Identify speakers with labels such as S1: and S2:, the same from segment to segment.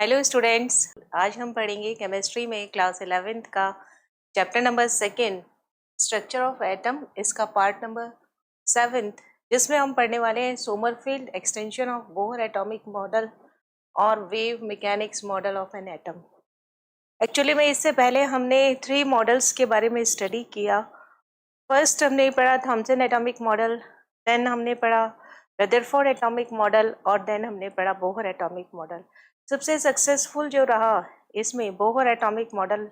S1: Hello students, आज हम पढ़ेंगे केमिस्ट्री में क्लास 11th का chapter number 2 structure of atom, इसका पार्ट नंबर 7, जिसमें हम पढ़ने वाले हैं Sommerfeld extension of Bohr atomic model और wave mechanics model of an atom. Actually में इससे पहले हमने 3 मॉडल्स के बारे में स्टडी किया। फर्स्ट हमने पढ़ा थॉमसन एटॉमिक मॉडल, देन हमने पढ़ा रदरफोर्ड एटॉमिक मॉडल और देन हमने पढ़ा बोहर एटॉमिक मॉडल। सबसे सक्सेसफुल जो रहा इसमें बोहर एटॉमिक मॉडल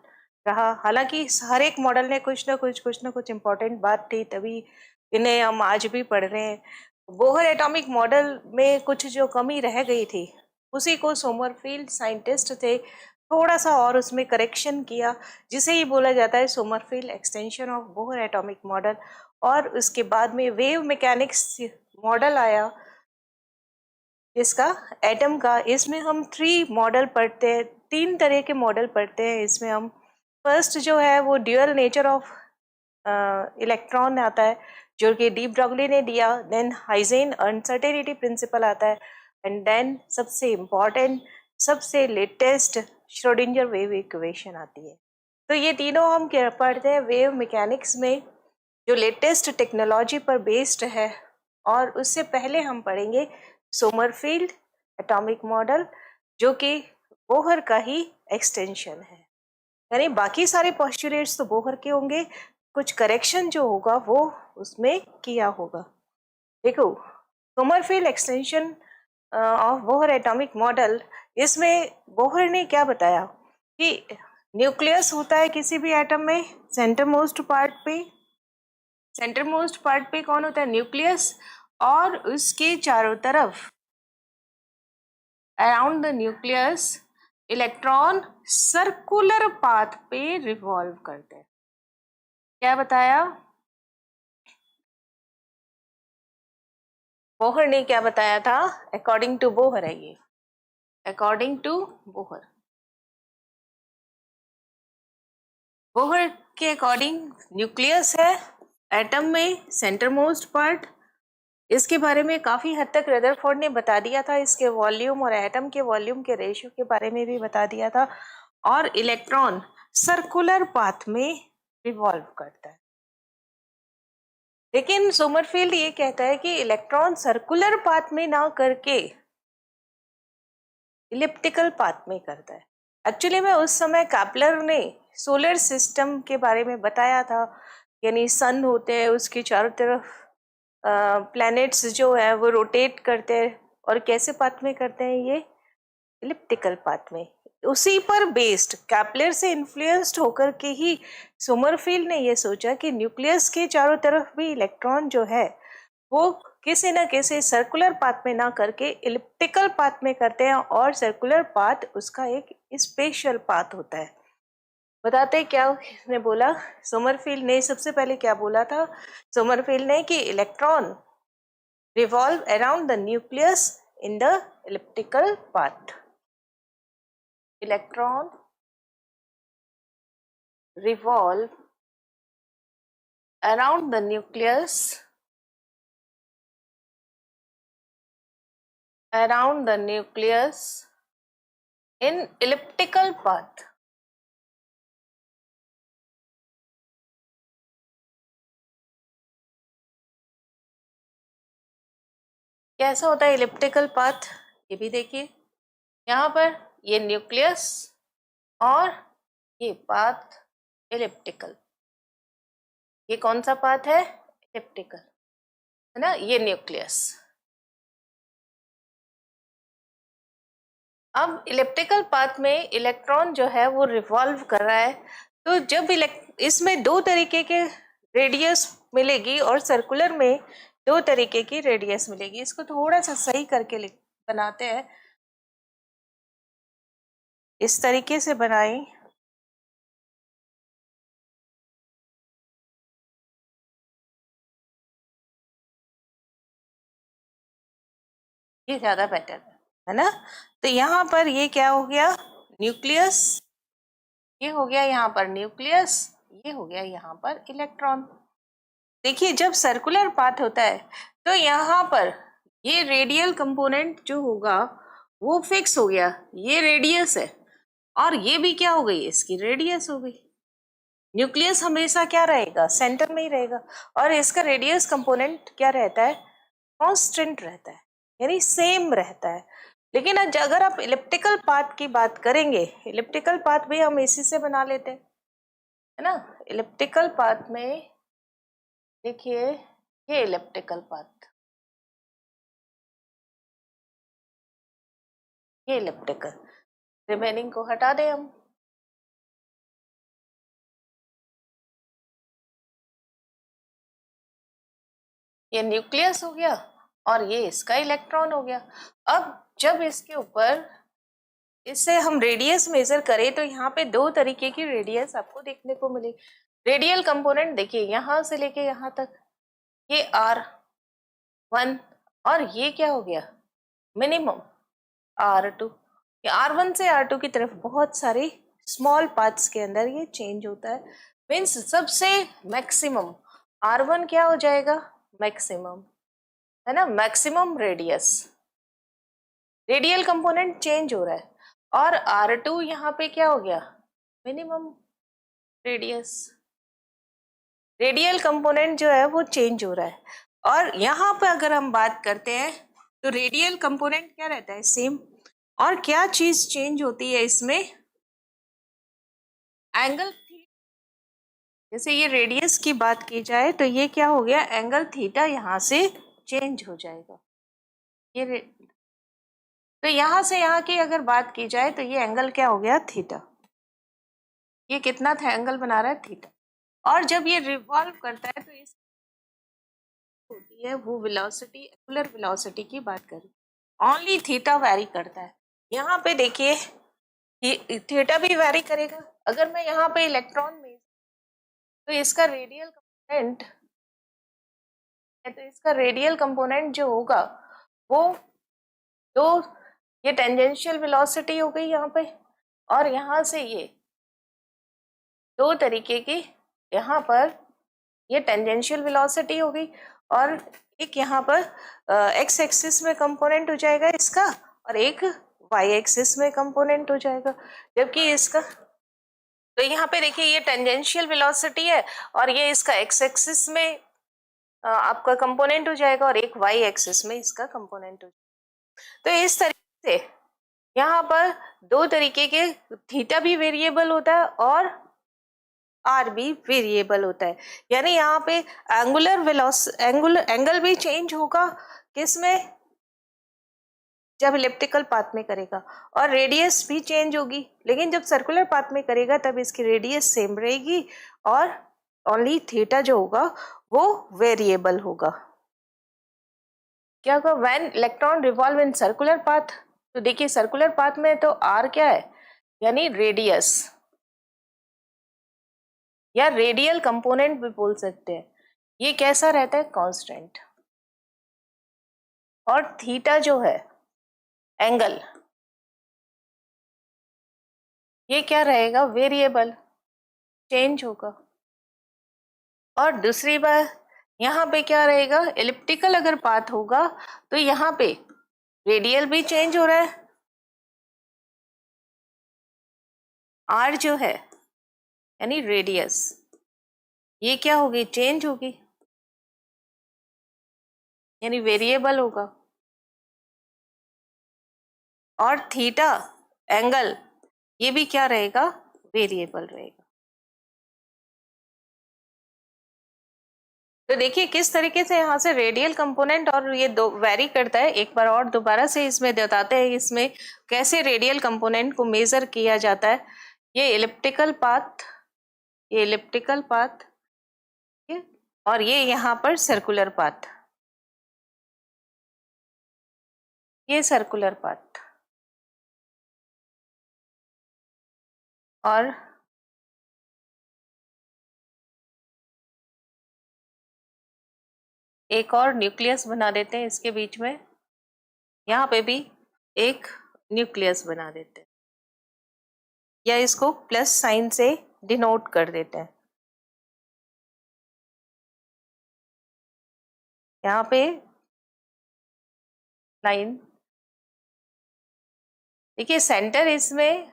S1: रहा। हालांकि हर एक मॉडल ने कुछ ना कुछ इम्पोर्टेंट बात थी, तभी इन्हें हम आज भी पढ़ रहे हैं। बोहर एटॉमिक मॉडल में कुछ जो कमी रह गई थी उसी को सोमरफील्ड साइंटिस्ट थे थोड़ा सा और उसमें करेक्शन किया, जिसे ही बोला जाता है Sommerfeld extension of Bohr atomic model. और उसके बाद में वेव मैकेनिक्स मॉडल आया इसका एटम का। इसमें हम 3 मॉडल पढ़ते हैं, 3 तरह के मॉडल पढ़ते हैं इसमें हम। फर्स्ट जो है वो ड्यूअल नेचर ऑफ इलेक्ट्रॉन आता है, जो कि डी ब्रॉगली ने दिया। देन हाइजेन अनसर्टेनिटी प्रिंसिपल आता है, एंड देन सबसे इम्पॉर्टेंट सबसे लेटेस्ट श्रोडिंगर वेव इक्वेशन आती है। तो ये तीनों हम क्या पढ़ते हैं वेव मैकेनिक्स में, जो लेटेस्ट टेक्नोलॉजी पर बेस्ड है। और उससे पहले हम पढ़ेंगे सोमरफील्ड एटॉमिक मॉडल, जो कि बोहर का ही एक्सटेंशन है। यानी बाकी सारे पोस्टुलेट्स तो बोहर के होंगे, कुछ करेक्शन जो होगा वो उसमें किया होगा। देखो, Sommerfeld extension of Bohr atomic model, इसमें बोहर ने क्या बताया कि न्यूक्लियस होता है किसी भी एटम में सेंटर मोस्ट पार्ट पे कौन होता है? न्यूक्लियस। और उसके चारों तरफ around the nucleus electron circular path पे रिवॉल्व करते हैं। क्या बताया बोहर ने? क्या बताया था? अकॉर्डिंग टू बोहर है ये, अकॉर्डिंग टू बोहर बोहर के अकॉर्डिंग न्यूक्लियस है एटम में सेंटर मोस्ट पार्ट। इसके बारे में काफ़ी हद तक रदरफोर्ड ने बता दिया था, इसके वॉल्यूम और एटम के वॉल्यूम के रेशियो के बारे में भी बता दिया था। और इलेक्ट्रॉन सर्कुलर पाथ में रिवॉल्व करता है। लेकिन सोमरफील्ड ये कहता है कि इलेक्ट्रॉन सर्कुलर पाथ में ना करके इलिप्टिकल पाथ में करता है। एक्चुअली में उस समय कैपलर ने सोलर सिस्टम के बारे में बताया था, यानी सन होते हैं उसके चारों तरफ प्लैनेट्स जो है वो रोटेट करते हैं, और कैसे पाथ में करते हैं? ये इलिप्टिकल पाथ में। उसी पर बेस्ड कैपलर से इन्फ्लुएंस्ड होकर के ही सोमरफील्ड ने ये सोचा कि न्यूक्लियस के चारों तरफ भी इलेक्ट्रॉन जो है वो किसी न किसी सर्कुलर पाथ में ना करके इलिप्टिकल पाथ में करते हैं, और सर्कुलर पाथ उसका एक स्पेशल पाथ होता है। बताते क्या ने बोला सोमरफील्ड ने? सबसे पहले क्या बोला था सोमरफील्ड ने कि electron revolve around the nucleus in the elliptical path. Electron revolve around the nucleus in elliptical path. कैसा होता है इलिप्टिकल पाथ? ये भी देखिए, यहाँ पर ये न्यूक्लियस और ये पाथ इलिप्टिकल। ये कौन सा पाथ है? इलिप्टिकल, है ना? ये न्यूक्लियस। अब इलिप्टिकल पाथ में इलेक्ट्रॉन जो है वो रिवॉल्व कर रहा है, तो जब इसमें 2 तरीके के रेडियस मिलेगी और सर्कुलर में 2 तरीके की रेडियस मिलेगी। इसको थोड़ा सा सही करके बनाते हैं, इस तरीके से बनाएं। ये ज्यादा बेटर है ना? तो यहाँ पर ये क्या हो गया? न्यूक्लियस। ये हो गया यहाँ पर न्यूक्लियस, ये हो गया यहाँ पर इलेक्ट्रॉन। देखिए, जब सर्कुलर पाथ होता है तो यहाँ पर ये रेडियल कंपोनेंट जो होगा वो फिक्स हो गया, ये रेडियस है और ये भी क्या हो गई, इसकी रेडियस हो गई। न्यूक्लियस हमेशा क्या रहेगा, सेंटर में ही रहेगा, और इसका रेडियस कंपोनेंट क्या रहता है, कांस्टेंट रहता है, यानी सेम रहता है। लेकिन आज अगर आप इलिप्टिकल पाथ की बात करेंगे, इलिप्टिकल पाथ भी हम इसी से बना लेते हैं, है ना। इलिप्टिकल पाथ में देखिए, ये इलिप्टिकल पाथ, ये इलिप्टिकल, रिमेनिंग को हटा दें हम। ये न्यूक्लियस हो गया और ये इसका इलेक्ट्रॉन हो गया। अब जब इसके ऊपर इससे हम रेडियस मेजर करें तो यहाँ पे दो तरीके की रेडियस आपको देखने को मिली। रेडियल कंपोनेंट देखिए, यहाँ से लेके यहाँ तक ये R1, और ये क्या हो गया, मिनिमम R2। R1 से R2 की तरफ बहुत सारे स्मॉल पार्ट्स के अंदर ये चेंज होता है, मीन्स सबसे मैक्सिमम R1 क्या हो जाएगा, मैक्सिमम, है ना, maximum radius. Radial component change हो रहा है और R2 यहाँ पे क्या हो गया, मिनिमम रेडियस। रेडियल कंपोनेंट जो है वो चेंज हो रहा है, और यहाँ पे अगर हम बात करते हैं तो रेडियल कंपोनेंट क्या रहता है, सेम। और क्या चीज चेंज होती है इसमें, एंगल। जैसे ये रेडियस की बात की जाए तो ये क्या हो गया, एंगल थीटा यहाँ से चेंज हो जाएगा। ये तो यहाँ से यहाँ की अगर बात की जाए तो ये एंगल क्या हो गया, थीटा। ये कितना था एंगल बना रहा है, थीटा। और जब ये रिवॉल्व करता है तो इस होती है वो वेलोसिटी, एंगुलर वेलोसिटी की बात करें, ओनली थीटा वैरी करता है। यहाँ पे देखिए, ये थीटा भी वैरी करेगा। अगर मैं यहाँ पे इलेक्ट्रॉन में तो इसका रेडियल कंपोनेंट है, तो इसका रेडियल कंपोनेंट जो होगा वो, तो ये टेंजेंशियल वेलोसिटी हो गई यहाँ पे, और यहाँ से ये दो तरीके की, यहाँ पर ये टेंजेंशियल वेलोसिटी हो गई, और एक यहाँ पर एक्स एक्सिस में कंपोनेंट हो जाएगा इसका, और एक वाई एक्सिस में कंपोनेंट हो जाएगा। जबकि इसका, तो यहाँ पे देखिए ये टेंजेंशियल वेलोसिटी है और ये इसका एक्स एक्सिस में आपका कंपोनेंट हो जाएगा, और एक वाई एक्सिस में इसका कंपोनेंट हो जाएगा। तो इस तरीके से यहाँ पर दो तरीके के, थीटा भी वेरिएबल होता है और आर भी वेरिएबल होता है। यानी यहाँ पे एंगल भी चेंज होगा, किसमें, जब इलिप्टिकल पाथ में करेगा, और रेडियस भी चेंज होगी। लेकिन जब सर्कुलर पाथ में करेगा तब इसकी रेडियस सेम रहेगी, और ओनली थीटा जो होगा वो वेरिएबल होगा। क्या होगा, when electron revolve in circular path, तो देखिए सर्कुलर पाथ में तो आर क्या है, यानी रेडियस, या रेडियल कंपोनेंट भी बोल सकते हैं, ये कैसा रहता है, कांस्टेंट। और थीटा जो है एंगल, ये क्या रहेगा, वेरिएबल, चेंज होगा। और दूसरी बात, यहाँ पे क्या रहेगा, एलिप्टिकल अगर पाथ होगा तो यहाँ पे रेडियल भी चेंज हो रहा है, आर जो है यानी रेडियस, ये क्या होगी, चेंज होगी, यानी वेरिएबल होगा। और थीटा एंगल, ये भी क्या रहेगा, वेरिएबल रहेगा। तो देखिए किस तरीके से यहाँ से रेडियल कंपोनेंट और ये दो वेरी करता है। एक बार और दोबारा से इसमें बताते हैं इसमें कैसे रेडियल कंपोनेंट को मेजर किया जाता है। ये इलिप्टिकल पाथ, ये इलिप्टिकल पाथ, और ये यहाँ पर सर्कुलर पाथ, ये सर्कुलर पाथ। और एक और न्यूक्लियस बना देते हैं इसके बीच में, यहाँ पे भी एक न्यूक्लियस बना देते हैं, या इसको प्लस साइन से डिनोट कर देते हैं। यहाँ पे लाइन देखिए सेंटर इसमें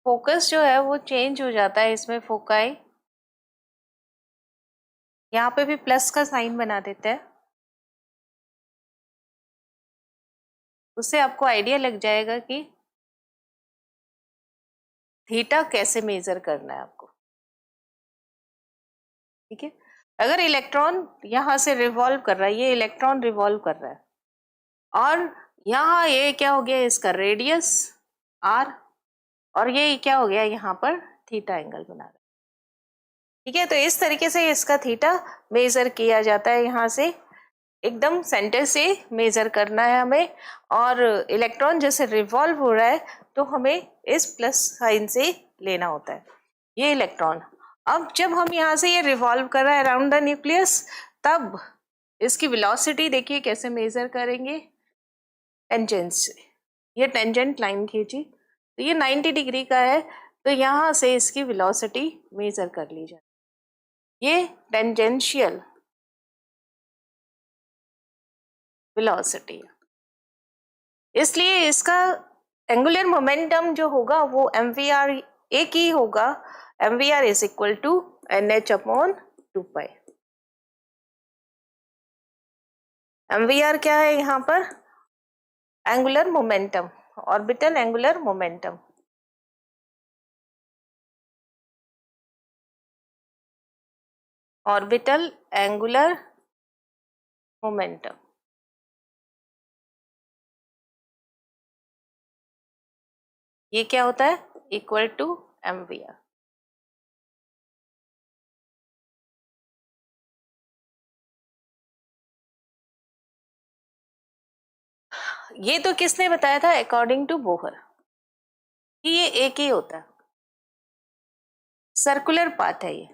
S1: फोकस जो है वो चेंज हो जाता है, इसमें फोकाई यहाँ पे भी प्लस का साइन बना देते हैं, उससे आपको आइडिया लग जाएगा कि थीटा कैसे मेजर करना है आपको। ठीक है, अगर इलेक्ट्रॉन यहाँ से रिवॉल्व कर रहा है, ये इलेक्ट्रॉन रिवॉल्व कर रहा है और यहाँ ये क्या हो गया, इसका रेडियस आर, और ये क्या हो गया, यहाँ पर थीटा एंगल बना रहा है। ठीक है, तो इस तरीके से इसका थीटा मेजर किया जाता है, यहाँ से एकदम सेंटर से मेजर करना है हमें, और इलेक्ट्रॉन जैसे रिवॉल्व हो रहा है तो हमें इस प्लस साइन से लेना होता है ये इलेक्ट्रॉन। अब जब हम यहाँ से ये रिवॉल्व कर रहा है अराउंड द न्यूक्लियस, तब इसकी वेलोसिटी देखिए कैसे मेजर करेंगे, टेंजेंट से। ये टेंजेंट लाइन खींची तो ये 90 डिग्री का है, तो यहाँ से इसकी वेलोसिटी मेजर कर ली जाए, ये टेंजेंशियल वेलोसिटी है। इसलिए इसका एंगुलर मोमेंटम जो होगा वो mvr एक ही होगा, mvr is equal to nh upon 2 pi. mvr क्या है यहाँ पर, angular momentum, orbital angular momentum. Orbital angular momentum, ये क्या होता है, इक्वल टू mvr। ये तो किसने बताया था, अकॉर्डिंग टू बोहर, कि ये एक ही होता है, सर्कुलर पाथ है ये।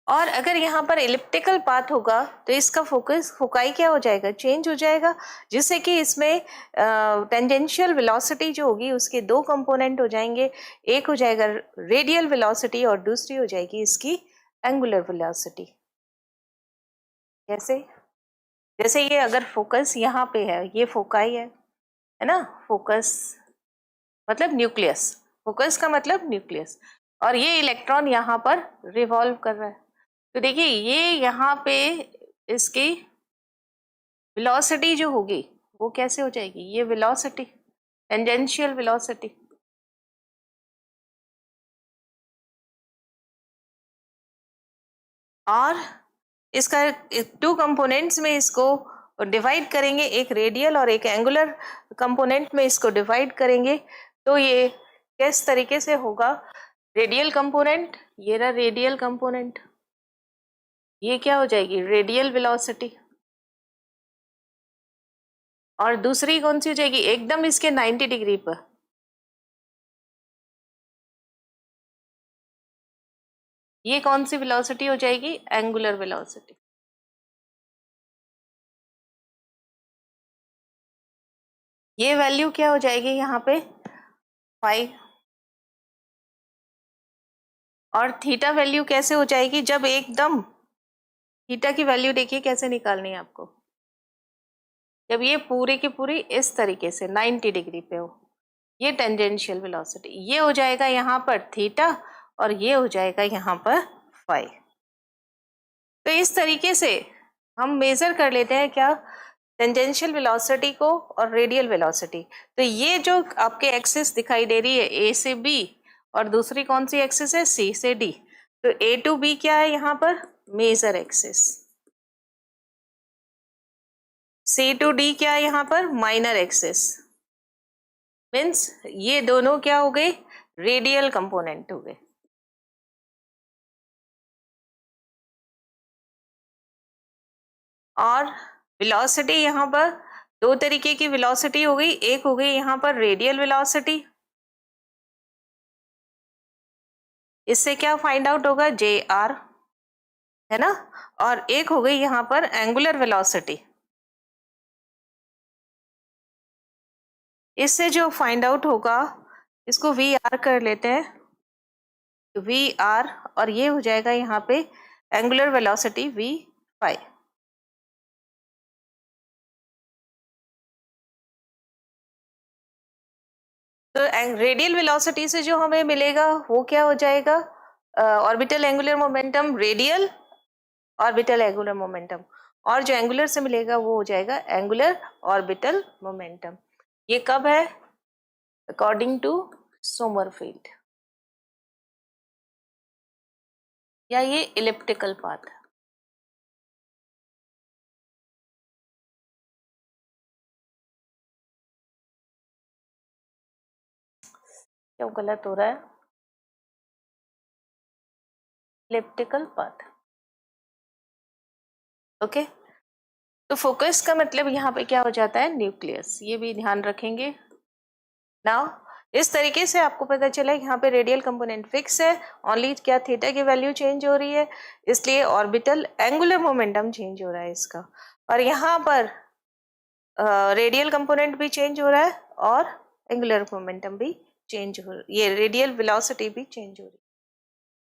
S1: और अगर यहाँ पर इलिप्टिकल पाथ होगा तो इसका फोकाई क्या हो जाएगा, चेंज हो जाएगा, जिससे कि इसमें टेंजेंशियल वेलोसिटी जो होगी उसके दो कंपोनेंट हो जाएंगे, एक हो जाएगा रेडियल वेलोसिटी और दूसरी हो जाएगी इसकी एंगुलर वेलोसिटी। कैसे, जैसे ये अगर फोकस यहाँ पे है, ये फोकाई है ना, फोकस मतलब न्यूक्लियस, फोकस का मतलब न्यूक्लियस, और ये इलेक्ट्रॉन यहाँ पर रिवॉल्व कर रहा है। तो देखिए ये यहाँ पे इसकी वेलोसिटी जो होगी वो कैसे हो जाएगी, ये वेलोसिटी टेंजेंशियल वेलोसिटी, और इसका टू कंपोनेंट्स में इसको डिवाइड करेंगे, एक रेडियल और एक एंगुलर कंपोनेंट में इसको डिवाइड करेंगे, तो ये किस तरीके से होगा, रेडियल कंपोनेंट, ये रहा रेडियल कंपोनेंट, ये क्या हो जाएगी रेडियल वेलोसिटी, और दूसरी कौन सी हो जाएगी, एकदम इसके 90 डिग्री पर, ये कौन सी वेलोसिटी हो जाएगी, एंगुलर वेलोसिटी। ये वैल्यू क्या हो जाएगी यहाँ पे 5, और थीटा वैल्यू कैसे हो जाएगी, जब एकदम थीटा की वैल्यू देखिए कैसे निकालनी है आपको, जब ये पूरी की पूरी इस तरीके से 90 डिग्री पे हो, ये टेंजेंशियल वेलोसिटी, ये हो जाएगा यहाँ पर थीटा और ये हो जाएगा यहाँ पर 5। तो इस तरीके से हम मेजर कर लेते हैं क्या, टेंजेंशियल वेलोसिटी को और रेडियल वेलोसिटी। तो ये जो आपके एक्सिस दिखाई दे रही है ए से बी, और दूसरी कौन सी एक्सिस है, सी से डी, तो ए टू बी क्या है यहाँ पर, major axis, C to D क्या है यहाँ पर, माइनर एक्सिस, मीन्स ये दोनों क्या हो गए, रेडियल कंपोनेंट हो गए। और वेलोसिटी यहाँ पर दो तरीके की वेलोसिटी हो गई, एक हो गई यहाँ पर रेडियल वेलोसिटी, इससे क्या फाइंड आउट होगा, जे आर, है ना, और एक हो गई यहाँ पर एंगुलर वेलोसिटी, इससे जो फाइंड आउट होगा इसको वी आर कर लेते हैं, वी आर, और ये हो जाएगा यहाँ पे एंगुलर वेलोसिटी वी फाइव। तो रेडियल वेलोसिटी से जो हमें मिलेगा वो क्या हो जाएगा, orbital angular momentum, radial orbital angular momentum, और जो एंगुलर से मिलेगा वो हो जाएगा एंगुलर ऑर्बिटल मोमेंटम। ये कब है, अकॉर्डिंग टू सोमरफेल्ड, या ये इलिप्टिकल पाथ है। क्यों गलत हो रहा है, इलिप्टिकल पाथ। ओके, तो फोकस का मतलब यहाँ पे क्या हो जाता है, न्यूक्लियस, ये भी ध्यान रखेंगे। नाउ इस तरीके से आपको पता चला यहाँ पे रेडियल कंपोनेंट फिक्स है, ओनली क्या थीटा की वैल्यू चेंज हो रही है, इसलिए ऑर्बिटल एंगुलर मोमेंटम चेंज हो रहा है इसका, और यहाँ पर रेडियल कंपोनेंट भी चेंज हो रहा है और एंगुलर मोमेंटम भी चेंज हो, ये रेडियल वेलोसिटी भी चेंज हो रही है।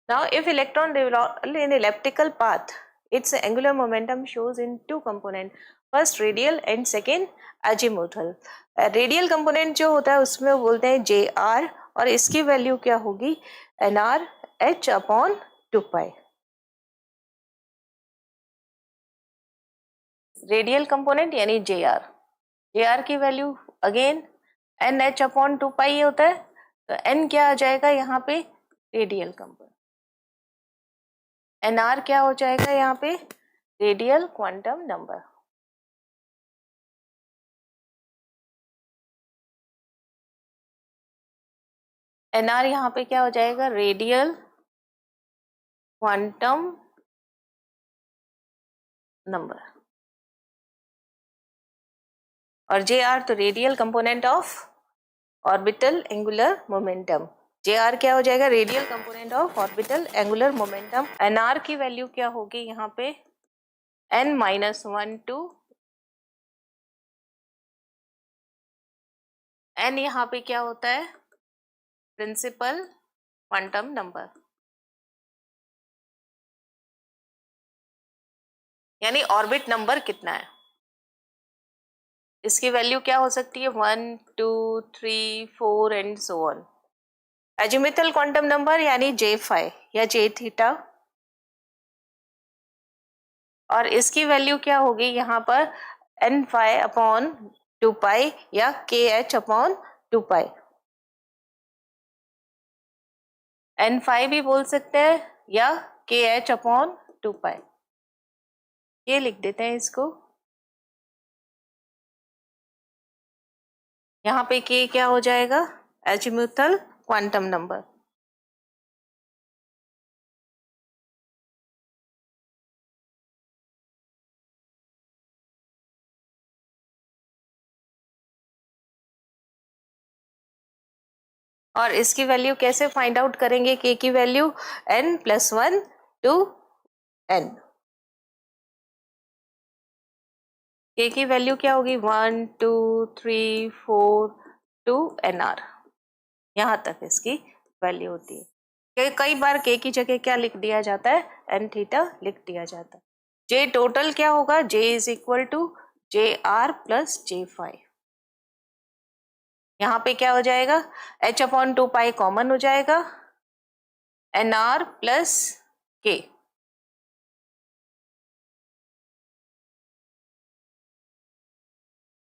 S1: Now if electron develop in elliptical path, its angular momentum shows in two component, first radial and second azimuthal। Radial component जो होता है उसमें वो बोलते हैं जे आर, और इसकी वैल्यू क्या होगी, N R H upon 2 pi. Radial component यानी जे आर की value again N H upon 2 pi होता है, तो एन क्या आ जाएगा यहाँ पे, रेडियल कंपोनेंट, एन आर क्या हो जाएगा यहाँ पे, radial quantum number. N R यहाँ पे क्या हो जाएगा, रेडियल क्वांटम नंबर, और जे आर तो radial component of orbital angular momentum. J R क्या हो जाएगा, radial component of orbital angular momentum. N R की वैल्यू क्या होगी यहाँ पे, n-1 टू n, यहाँ पे क्या होता है, प्रिंसिपल क्वांटम नंबर, यानी ऑर्बिट नंबर कितना है, इसकी वैल्यू क्या हो सकती है, 1 2 3 4 and so on. Azimuthal quantum number यानी J5 या J थीटा, और इसकी वैल्यू क्या होगी यहाँ पर, n5 अपॉन 2 पाई या KH अपॉन 2 पाई। n5 भी बोल सकते हैं या KH अपॉन 2 पाई, ये लिख देते हैं इसको। यहाँ पे K क्या हो जाएगा, एजिमुथल क्वांटम नंबर। और इसकी वैल्यू कैसे फाइंड आउट करेंगे, K की value n+1 to n, K की वैल्यू क्या होगी, 1 2 3 4 टू nr, यहाँ तक इसकी वैल्यू होती है। कई बार K की जगह क्या लिख दिया जाता है, n थीटा लिख दिया जाता है। J टोटल क्या होगा, J is equal to JR plus J5। यहाँ पे क्या हो जाएगा, H अपॉन 2 पाई कॉमन हो जाएगा, NR प्लस K,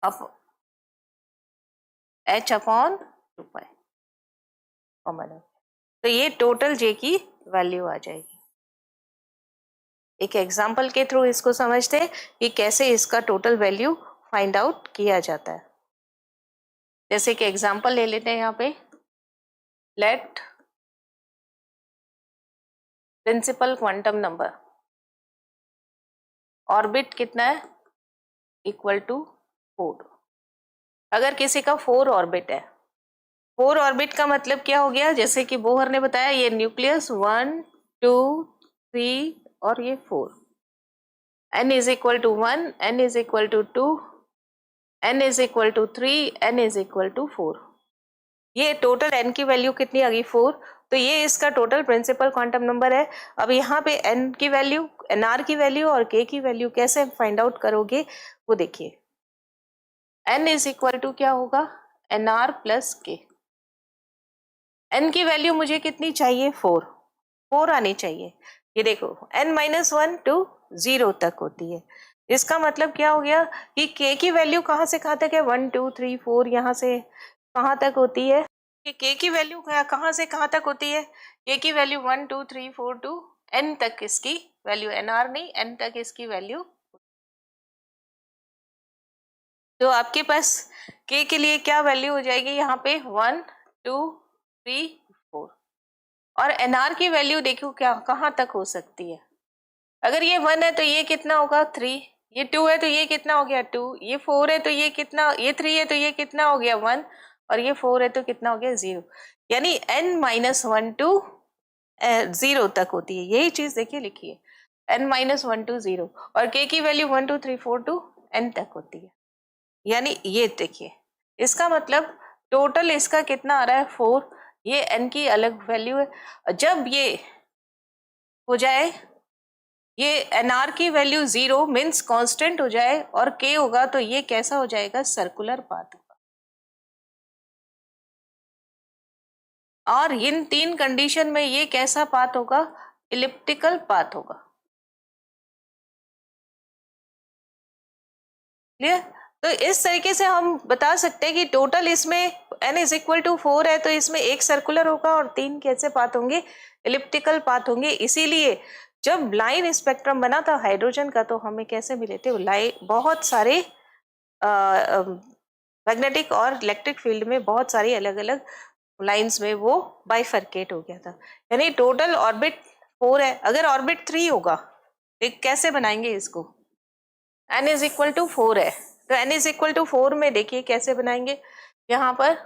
S1: अब H अपॉन 2 पाई कॉमन है, तो ये टोटल J की वैल्यू आ जाएगी। एक एग्जाम्पल के थ्रू इसको समझते हैं कि कैसे इसका टोटल वैल्यू फाइंड आउट किया जाता है। जैसे कि एग्जाम्पल ले लेते हैं यहाँ पे, let principal quantum number, orbit कितना है, इक्वल टू 4। अगर किसी का 4 ऑर्बिट है, 4 ऑर्बिट का मतलब क्या हो गया, जैसे कि बोहर ने बताया, ये न्यूक्लियस 1 2 3 और ये 4, n is equal to 1, n is equal to 2, n is equal to 3, n is equal to 4। ये टोटल n की वैल्यू कितनी आ गई, 4, तो ये इसका टोटल प्रिंसिपल क्वांटम नंबर है। अब यहाँ पे n की वैल्यू, nr की वैल्यू और k की वैल्यू कैसे फाइंड आउट करोगे वो देखिए। n इज इक्वल टू क्या होगा, nr प्लस k। n की वैल्यू मुझे कितनी चाहिए, 4 आनी चाहिए। ये देखो n-1 टू 0 तक होती है। इसका मतलब क्या हो गया कि k की वैल्यू कहाँ से कहाँ तक है, 1 2 3 4 यहाँ से कहाँ तक होती है, कि k की वैल्यू कहाँ से कहाँ तक होती है, k की वैल्यू 1 2 3 4 टू n तक इसकी वैल्यू, nr नहीं n तक इसकी वैल्यू। तो आपके पास k के लिए क्या वैल्यू हो जाएगी यहाँ पे, 1 2 3 4। और nr की वैल्यू देखो क्या कहाँ तक हो सकती है। अगर ये 1 है तो ये कितना होगा 3, ये 2 है तो ये कितना हो गया 2, ये 4 है तो ये कितना, ये 3 है तो ये कितना हो गया 1, और ये 4 है तो कितना हो गया 0। यानी n-1 टू 0 तक होती है। यही चीज देखिए लिखिए, n-1 टू 0, और k की वैल्यू 1 2 3 4 टू n तक होती है। यानी ये देखिए, इसका मतलब टोटल इसका कितना आ रहा है 4, ये n की अलग वैल्यू है। जब ये हो जाए, ये nr की वैल्यू 0 मीन्स कांस्टेंट हो जाए और k होगा, तो ये कैसा हो जाएगा, सर्कुलर पाथ होगा। और इन तीन कंडीशन में ये कैसा पाथ होगा, इलिप्टिकल पाथ होगा। क्लियर। तो इस तरीके से हम बता सकते हैं कि टोटल इसमें n इज इक्वल टू 4 है, तो इसमें एक सर्कुलर होगा और 3 कैसे पाथ होंगे, इलिप्टिकल पाथ होंगे। इसीलिए जब लाइन स्पेक्ट्रम बना था हाइड्रोजन का, तो हमें कैसे मिले थे, लाइन बहुत सारे मैग्नेटिक और इलेक्ट्रिक फील्ड में बहुत सारी अलग अलग लाइंस में वो बाइफरकेट हो गया था। यानी टोटल ऑर्बिट 4 है। अगर ऑर्बिट 3 होगा, एक कैसे बनाएंगे इसको, n इज इक्वल टू 4 है, तो n इज इक्वल टू 4 में देखिए कैसे बनाएंगे। यहाँ पर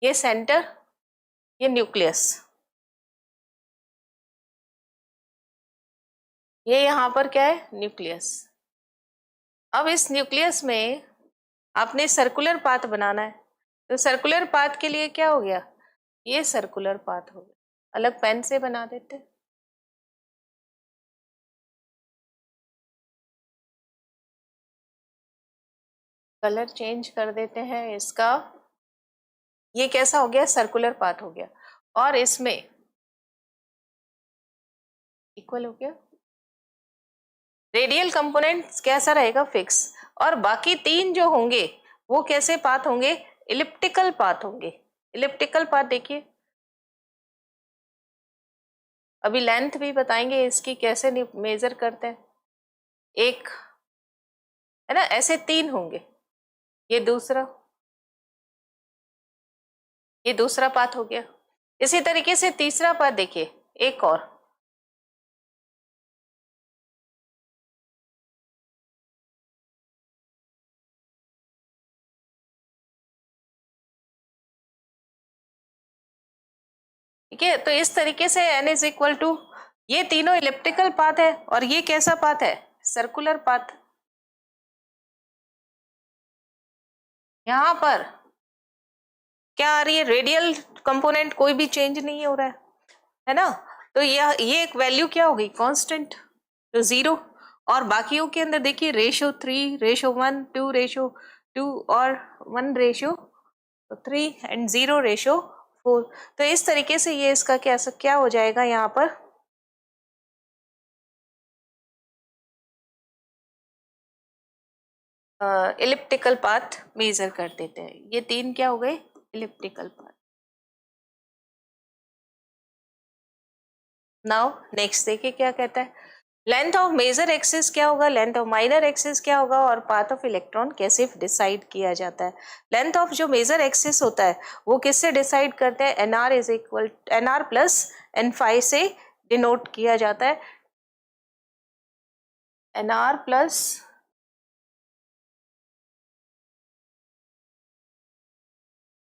S1: ये सेंटर, ये न्यूक्लियस, ये यहाँ पर क्या है, न्यूक्लियस। अब इस न्यूक्लियस में आपने सर्कुलर पाथ बनाना है, तो सर्कुलर पाथ के लिए क्या हो गया, ये सर्कुलर पाथ हो गया। अलग पेन से बना देते, कलर चेंज कर देते हैं इसका। ये कैसा हो गया, सर्कुलर पाथ हो गया। और इसमें इक्वल हो गया, रेडियल कंपोनेंट कैसा रहेगा, फिक्स। और बाकी 3 जो होंगे वो कैसे पाथ होंगे, इलिप्टिकल पाथ होंगे। इलिप्टिकल पाथ देखिए, अभी लेंथ भी बताएंगे इसकी कैसे मेजर करते हैं। एक है ना, ऐसे 3 होंगे, ये दूसरा पाथ हो गया। इसी तरीके से तीसरा पाथ देखिए, एक और, ठीक है। तो इस तरीके से n इज इक्वल टू, ये तीनों इलिप्टिकल पाथ है और ये कैसा पाथ है, सर्कुलर पाथ। यहां पर क्या आ रही है, रेडियल कंपोनेंट कोई भी चेंज नहीं हो रहा है ना। तो ये एक वैल्यू क्या होगी, कांस्टेंट, तो 0। और बाकियों के अंदर देखिए रेशो 3 रेशो 1 2 रेशो 2 और 1 रेशो 3 एंड 0 रेशो 4। तो इस तरीके से ये इसका क्या हो जाएगा, यहाँ पर इलिप्टिकल पाथ मेजर कर देते हैं। ये 3 क्या हो गए, इलिप्टिकल पाथ। नाउ नेक्स्ट देखिए क्या कहता है, लेंथ ऑफ मेजर एक्सिस क्या होगा, लेंथ ऑफ माइनर एक्सिस क्या होगा, और पाथ ऑफ इलेक्ट्रॉन कैसे डिसाइड किया जाता है। लेंथ ऑफ जो मेजर एक्सिस होता है वो किससे डिसाइड करते हैं, nr is equal nr plus n5 से डिनोट किया जाता है। nr plus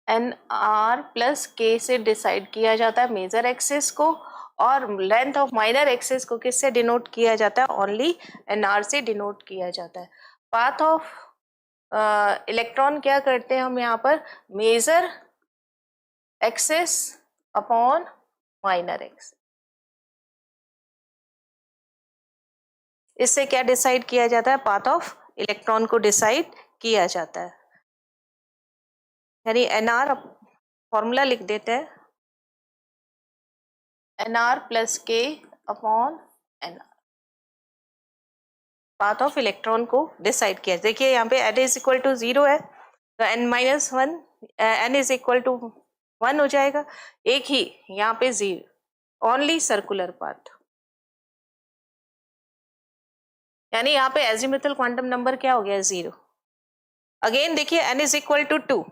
S1: nr plus k से डिसाइड किया जाता है मेजर एक्सिस को। और लेंथ ऑफ माइनर एक्सिस को किससे डिनोट किया जाता है, ओनली nr से डिनोट किया जाता है। पाथ ऑफ इलेक्ट्रॉन क्या करते हैं हम यहाँ पर, major axis upon minor axis. इससे क्या डिसाइड किया जाता है? पाथ ऑफ इलेक्ट्रॉन को डिसाइड किया जाता है। यानी एनआर फॉर्मूला लिख देते हैं, NR plus K upon NR, path of electron को डिसाइड किया। देखिए यहाँ पे एन इज इक्वल टू 0 है तो N minus 1, N is equal to 1 हो जाएगा। एक ही यहाँ पे 0, ओनली सर्कुलर पाथ। यानी यहाँ पे एजिमुथल क्वांटम नंबर क्या हो गया? 0। अगेन देखिए एन इज इक्वल टू 2,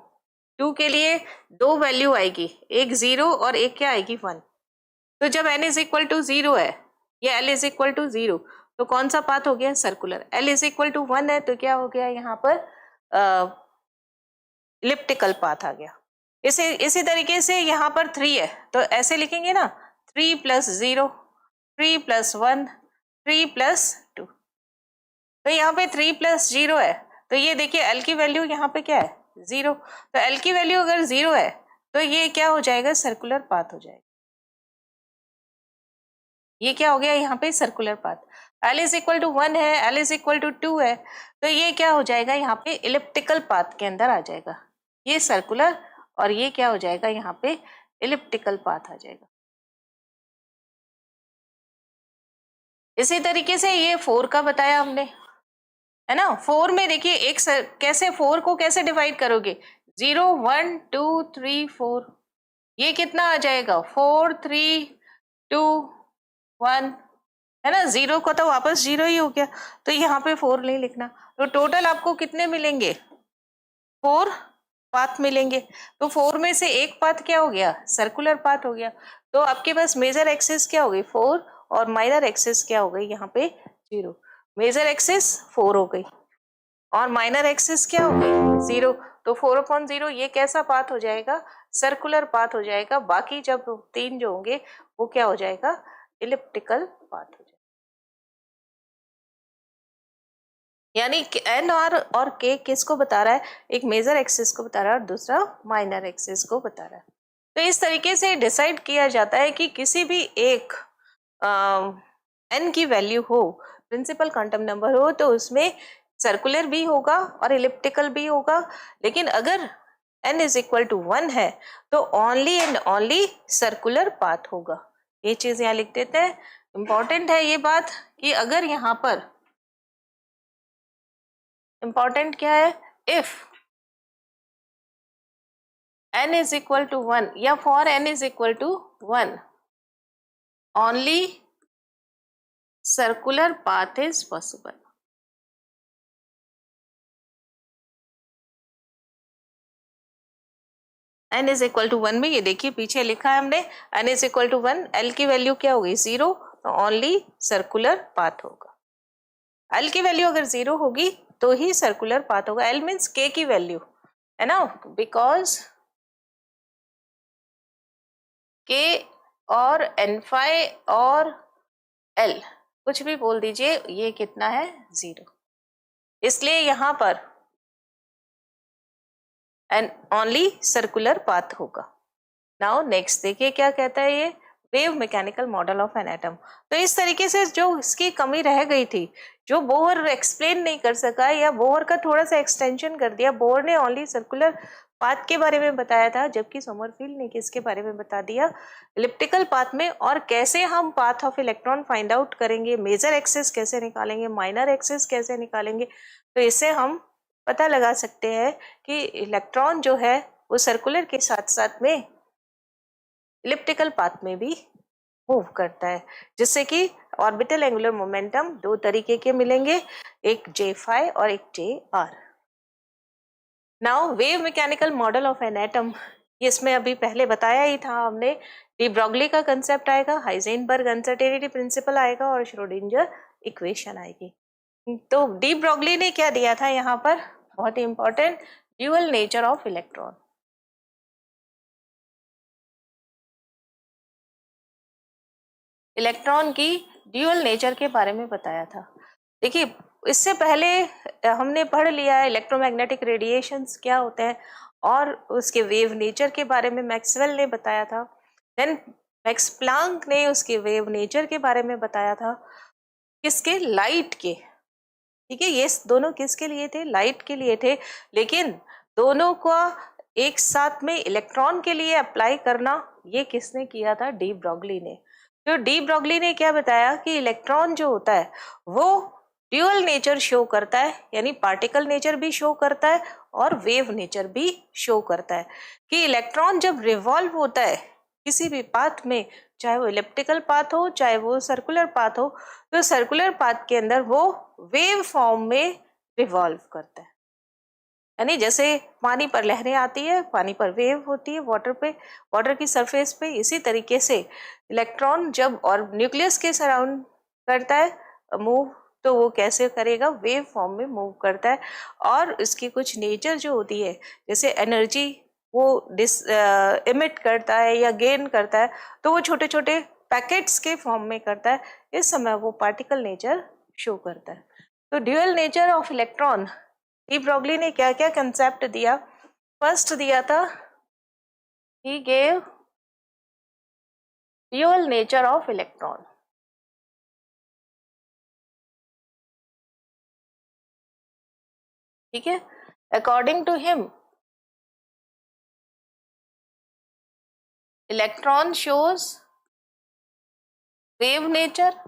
S1: 2 के लिए दो वैल्यू आएगी, एक 0 और एक क्या आएगी? 1। तो जब n इज इक्वल टू 0 है या l इज इक्वल टू 0 तो कौन सा पाथ हो गया? Circular. l is equal to 1 है तो क्या हो गया यहाँ पर? इलिप्टिकल पाथ आ गया। इसी तरीके से यहाँ पर 3 है तो ऐसे लिखेंगे ना, 3 प्लस 0, 3 प्लस 1, 3 प्लस 2। तो यहाँ पे 3 प्लस 0 है तो ये देखिए l की वैल्यू यहाँ पे क्या है? 0। तो l की वैल्यू अगर 0 है तो ये क्या हो जाएगा? सर्कुलर पाथ हो जाएगा। ये क्या हो गया यहाँ पे? Circular path. l is equal to 1 है, l इज इक्वल टू 2 है तो ये क्या हो जाएगा? यहाँ पे इलिप्टिकल पाथ के अंदर आ जाएगा। ये सर्कुलर और ये क्या हो जाएगा? यहाँ पे इलिप्टिकल पाथ आ जाएगा। इसी तरीके से ये 4 का बताया हमने, है ना। 4 में देखिए एक कैसे 4 को कैसे डिवाइड करोगे? 0 1 2 3 4, ये कितना आ जाएगा? 4 3 2 1, है ना। 0 को तो वापस 0 ही हो गया तो यहाँ पे 4 नहीं लिखना। तो टोटल आपको कितने मिलेंगे? 4 पाथ मिलेंगे। तो 4 में से एक पाथ क्या हो गया? सर्कुलर पाथ हो गया। तो आपके पास मेजर एक्सिस क्या हो गई? 4 और माइनर एक्सिस क्या हो गई? यहाँ पे 0। मेजर एक्सिस 4 हो गई और माइनर एक्सिस क्या हो गई? 0। तो 4/0 ये कैसा पाथ हो जाएगा? सर्कुलर पाथ हो जाएगा। बाकी जब 3 जो होंगे वो क्या हो जाएगा? इलिप्टिकल पाथ हो जाएगा। यानी एन और के किसको बता रहा है? एक मेजर एक्सिस को बता रहा है और दूसरा माइनर एक्सिस को बता रहा है। तो इस तरीके से डिसाइड किया जाता है कि किसी भी एक एन की वैल्यू हो, प्रिंसिपल क्वांटम नंबर हो, तो उसमें सर्कुलर भी होगा और इलिप्टिकल भी होगा। लेकिन अगर n इज इक्वल टू 1 है तो only and only circular path होगा। ये चीज यहाँ लिख देते हैं। इंपॉर्टेंट है ये बात कि अगर यहाँ पर इंपॉर्टेंट क्या है? If n is equal to 1 या for n is equal to 1 only circular path is possible. n is equal to 1 में ये देखिए पीछे लिखा है हमने, n is equal to 1, l की वैल्यू क्या होगी? 0। तो ओनली सर्कुलर पाथ होगा। l की वैल्यू अगर 0 होगी तो ही सर्कुलर पाथ होगा। l मीन्स k की वैल्यू, है ना, बिकॉज k और n फाई और l कुछ भी बोल दीजिए, ये कितना है? 0। इसलिए यहां पर एंड ओनली सर्कुलर पाथ होगा। नाउ नेक्स्ट देखिए क्या कहता है ये, wave mechanical model of an atom. तो इस तरीके से जो इसकी कमी रह गई थी, जो बोहर एक्सप्लेन नहीं कर सका या बोहर का थोड़ा सा एक्सटेंशन कर दिया, बोहर ने ओनली सर्कुलर पाथ के बारे में बताया था जबकि समरफील्ड ने किसके बारे में बता दिया? इलिप्टिकल पाथ में। और कैसे हम path of electron find out करेंगे, मेजर एक्सिस कैसे निकालेंगे, माइनर एक्सिस कैसे निकालेंगे, तो इससे हम पता लगा सकते हैं कि इलेक्ट्रॉन जो है वो सर्कुलर के साथ साथ में इलिप्टिकल पाथ में भी मूव करता है, जिससे कि ऑर्बिटल एंगुलर मोमेंटम दो तरीके के मिलेंगे, एक जे फाई और एक जे are. Now wave mechanical model of an atom, इसमें अभी पहले बताया ही था हमने। डी ब्रॉगली का कंसेप्ट आएगा, हाइजेनबर्ग अनसर्टेनिटी प्रिंसिपल आएगा और श्रोडिंगर इक्वेशन आएगी। तो डी ब्रॉगली ने क्या दिया था यहाँ पर? बहुत ही important, dual nature of electron. Electron की ड्यूअल नेचर के बारे में बताया था। देखिए इससे पहले हमने पढ़ लिया है इलेक्ट्रोमैग्नेटिक रेडिएशंस क्या होते हैं और उसके वेव नेचर के बारे में मैक्सवेल ने बताया था। देन मैक्स प्लांक ने उसके वेव नेचर के बारे में बताया था, किसके? लाइट के। ठीक है, ये दोनों किसके लिए थे? लाइट के लिए थे। लेकिन दोनों को एक साथ में इलेक्ट्रॉन के लिए अप्लाई करना, ये किसने किया था? डी ब्रॉगली ने। तो डी ब्रॉगली ने क्या बताया कि इलेक्ट्रॉन जो होता है वो ड्यूअल नेचर शो करता है, यानी पार्टिकल नेचर भी शो करता है और वेव नेचर भी शो करता है। कि इलेक्ट्रॉन जब रिवॉल्व होता है किसी भी पाथ में, चाहे वो इलिप्टिकल पाथ हो चाहे वो सर्कुलर पाथ हो, तो सर्कुलर पाथ के अंदर वो वेव फॉर्म में रिवॉल्व करता है। यानी जैसे पानी पर लहरें आती है, पानी पर वेव होती है वाटर पे, वाटर की सरफेस पे, इसी तरीके से इलेक्ट्रॉन जब और न्यूक्लियस के सराउंड करता है मूव, तो वो कैसे करेगा? वेव फॉर्म में मूव करता है। और इसकी कुछ नेचर जो होती है, जैसे एनर्जी वो इमिट करता है या गेन करता है, तो वो छोटे छोटे पैकेट्स के फॉर्म में करता है। इस समय वो पार्टिकल नेचर शो करता है। तो dual nature of electron, de Broglie ने क्या क्या कंसेप्ट दिया? फर्स्ट दिया था, he gave dual nature of electron. ठीक है, according to him electron shows wave nature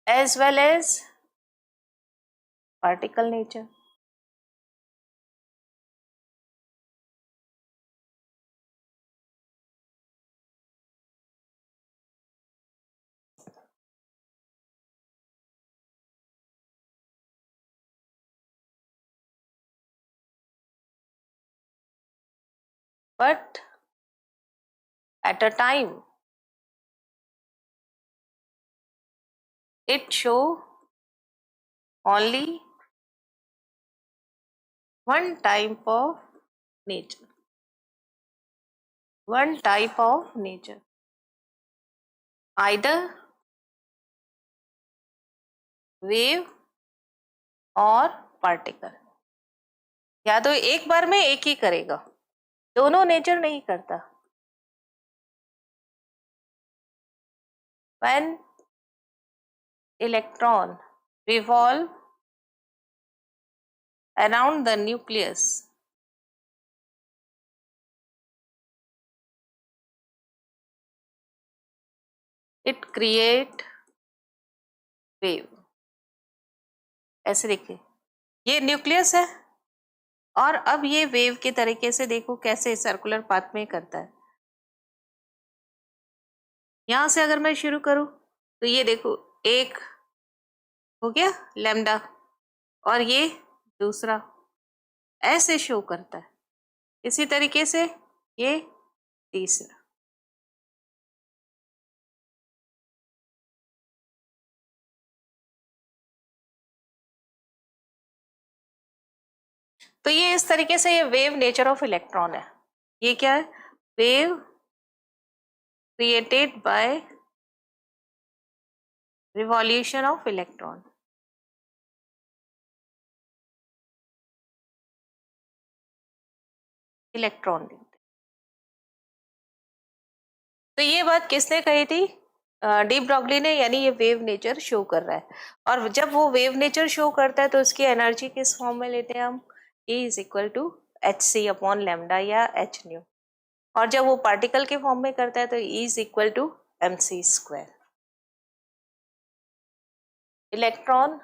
S1: as well as particle nature. But at a time it show only one type of nature, one type of nature, either wave और particle. या तो एक बार में एक ही करेगा, दोनों नेचर नहीं करता। When electron revolve around the nucleus, it create wave। ऐसे देखिए, ये न्यूक्लियस है और अब ये वेव के तरीके से देखो कैसे सर्कुलर पाथ में करता है। यहां से अगर मैं शुरू करूं तो ये देखो, एक हो गया लैम्डा और ये दूसरा, ऐसे शो करता है। इसी तरीके से ये तीसरा। तो ये इस तरीके से ये वेव नेचर ऑफ इलेक्ट्रॉन है। ये क्या है? Wave created by revolution of electron. Electron तो ये बात किसने कही थी? डी ब्रॉगली ने। यानी ये वेव नेचर शो कर रहा है, और जब वो वेव नेचर शो करता है तो उसकी एनर्जी किस फॉर्म में लेते हैं हम? E is equal to H C upon lambda या एच न्यू। और जब वो पार्टिकल के फॉर्म में करता है तो E is equal to M C square. Electron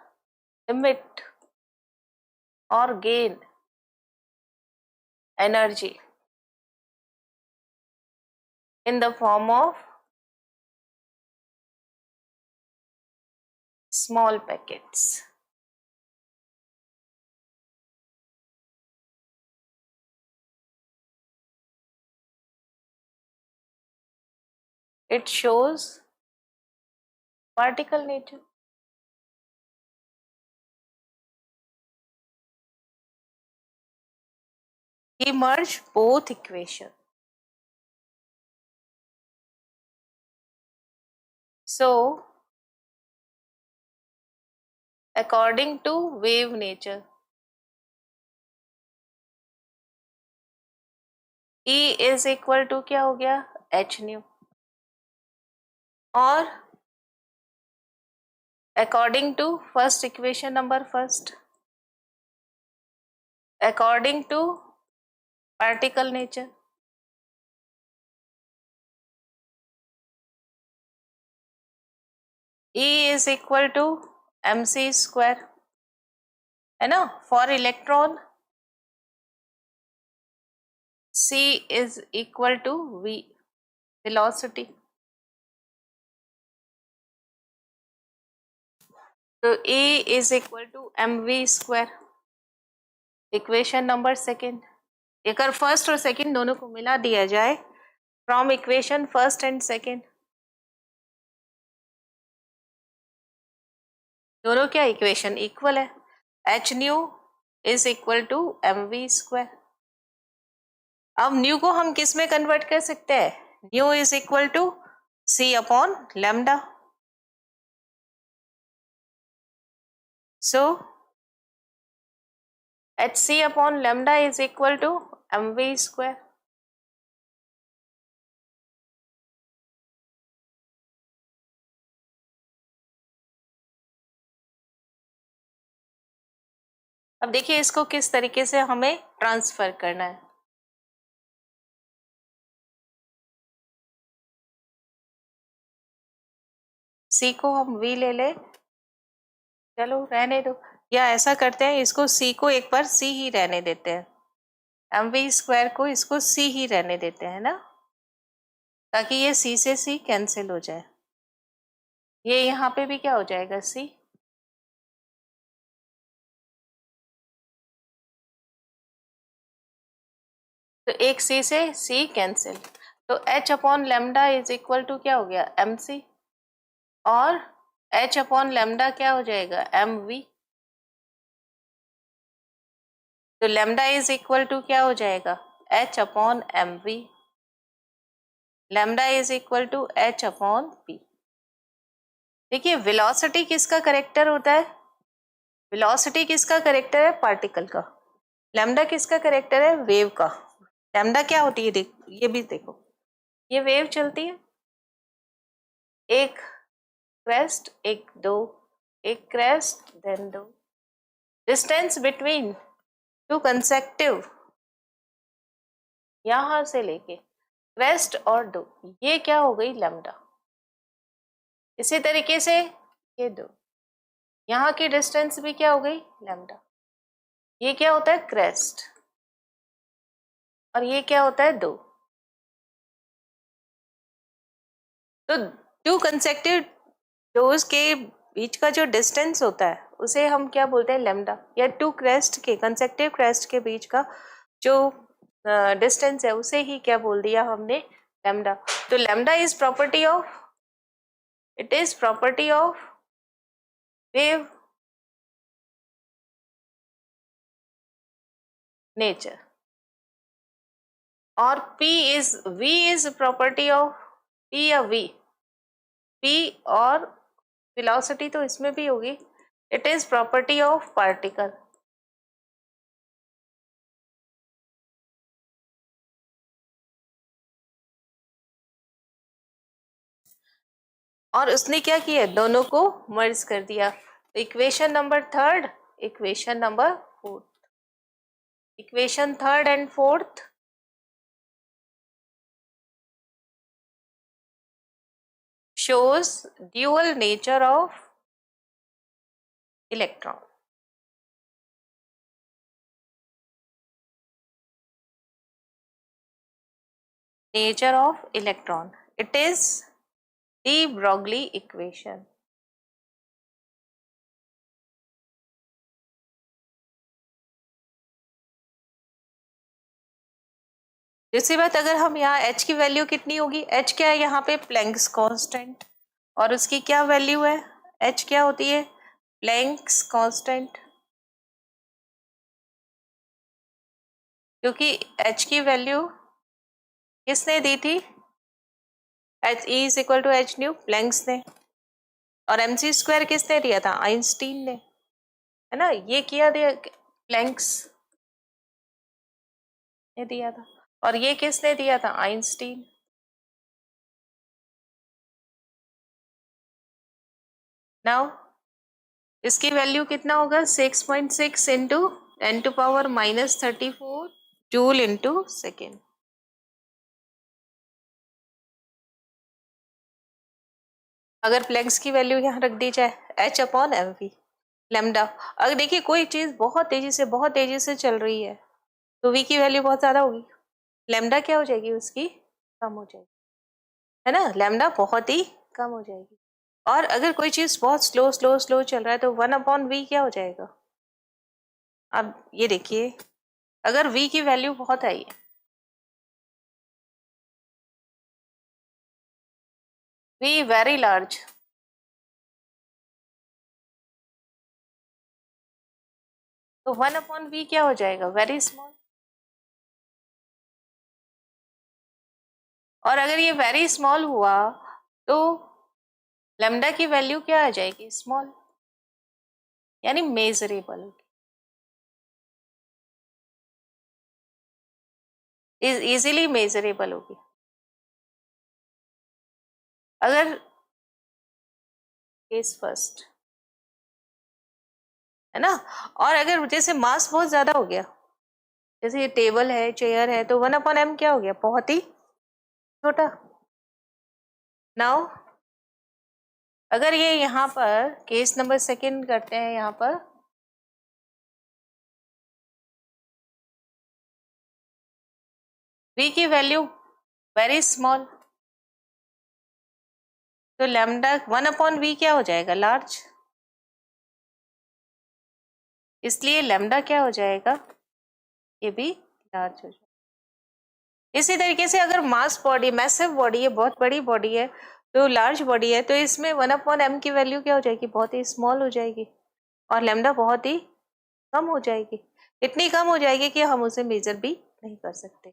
S1: emit or gain energy in the form of small packets. It shows particle nature. He merged both equations. So, according to wave nature, E is equal to क्या हो गया, H nu. और according to first equation number first, according to particle nature, E is equal to mc square, है ना। For electron C is equal to V, velocity. तो E is equal to mv square, equation number second. अगर first और second दोनों को मिला दिया जाए from equation first and second, दोनों क्या इक्वेशन इक्वल है। H new is equal to M V square. अब न्यू को हम किस में कन्वर्ट कर सकते हैं, nu is equal to C upon lambda. So H C upon lambda is equal to M V square. अब देखिए इसको किस तरीके से हमें ट्रांसफर करना है। सी को हम वी ले ले, चलो रहने दो, या ऐसा करते हैं इसको सी को एक बार सी ही रहने देते हैं, एम वी स्क्वायर को इसको सी ही रहने देते हैं ना, ताकि ये सी से सी कैंसिल हो जाए। ये यहाँ पे भी क्या हो जाएगा, सी। तो एक सी से सी कैंसिल, तो H upon lambda is equal to क्या हो गया, एम सी, और एच अपॉन लेमडा क्या हो जाएगा, एम वी। तो लेमडा इज इक्वल टू क्या हो जाएगा, H upon M V. Lambda is equal to H upon P. देखिए वेलोसिटी किसका करेक्टर होता है, वेलोसिटी किसका करेक्टर है, पार्टिकल का। लेमडा किसका करेक्टर है, वेव का। लेमडा क्या होती है, देख ये भी देखो, ये वेव चलती है, एक क्रेस्ट एक दो, एक क्रेस्ट देन दो, डिस्टेंस बिटवीन टू कंसेक्टिव, यहां से लेके क्रेस्ट और दो, ये क्या हो गई लैम्डा। इसी तरीके से ये दो, यहाँ की डिस्टेंस भी क्या हो गई लैम्डा। ये क्या होता है क्रेस्ट, और ये क्या होता है दो। तो टू कंसेक्टिव डोज के बीच का जो डिस्टेंस होता है उसे हम क्या बोलते हैं, लैम्डा। या टू क्रेस्ट के, कंसेक्टिव क्रेस्ट के बीच का जो डिस्टेंस है उसे ही क्या बोल दिया हमने, लैम्डा। तो lambda is property of, it is property of wave nature. और P is, V is property of, P या V, P और वेलोसिटी तो इसमें भी होगी, it is property of particle. और उसने क्या किया, दोनों को मर्ज कर दिया। Equation number third, equation number fourth, equation third and fourth shows dual nature of electron. Nature of electron, it is de Broglie equation. दूसरी बात, अगर हम यहाँ H की वैल्यू कितनी होगी, H क्या है यहाँ पे, प्लैंक्स कांस्टेंट, और उसकी क्या वैल्यू है, H क्या होती है, प्लैंक्स कांस्टेंट। क्योंकि H की वैल्यू किसने दी थी, H E is equal to H nu, Planck's ने। और एम सी स्क्वायर किसने दिया था, आइंस्टीन ने, है ना। ये किया दिया प्लैंक्स ने दिया था। और ये किसने दिया था? आइंस्टीन। नाउ इसकी वैल्यू कितना होगा? 6.6 इंटू 10⁻⁻34 जूल इंटू सेकेंड। अगर प्लैंक्स की वैल्यू यहाँ रख दी जाए, H/mv लैम्डा। अगर देखिए कोई चीज बहुत तेजी से चल रही है तो v की वैल्यू बहुत ज्यादा होगी, लैम्डा क्या हो जाएगी उसकी? कम हो जाएगी, है ना, लैम्डा बहुत ही कम हो जाएगी। और अगर कोई चीज बहुत स्लो चल रहा है तो 1/v क्या हो जाएगा? अब ये देखिए, अगर v की वैल्यू बहुत आई है, v वेरी लार्ज, तो 1/v क्या हो जाएगा? Very small. और अगर ये वेरी स्मॉल हुआ तो लैम्डा की वैल्यू क्या आ जाएगी? स्मॉल, यानी मेजरेबल, इजीली मेजरेबल होगी। अगर केस फर्स्ट, है ना। और अगर जैसे मास बहुत ज्यादा हो गया, जैसे ये टेबल है, चेयर है, तो 1/m क्या हो गया? बहुत ही छोटा। नाउ अगर ये यहाँ पर केस नंबर सेकंड करते हैं, यहाँ पर v की वैल्यू वेरी स्मॉल, तो लैम्डा 1/v क्या हो जाएगा? लार्ज। इसलिए लैम्डा क्या हो जाएगा? ये भी लार्ज हो जाएगा। इसी तरीके से अगर मास बॉडी, मैसिव बॉडी है, बहुत बड़ी बॉडी है, तो लार्ज बॉडी है, तो इसमें 1/m की वैल्यू क्या हो जाएगी? बहुत ही स्मॉल हो जाएगी, और लैम्डा बहुत ही कम हो जाएगी। इतनी कम हो जाएगी कि हम उसे मेजर भी नहीं कर सकते।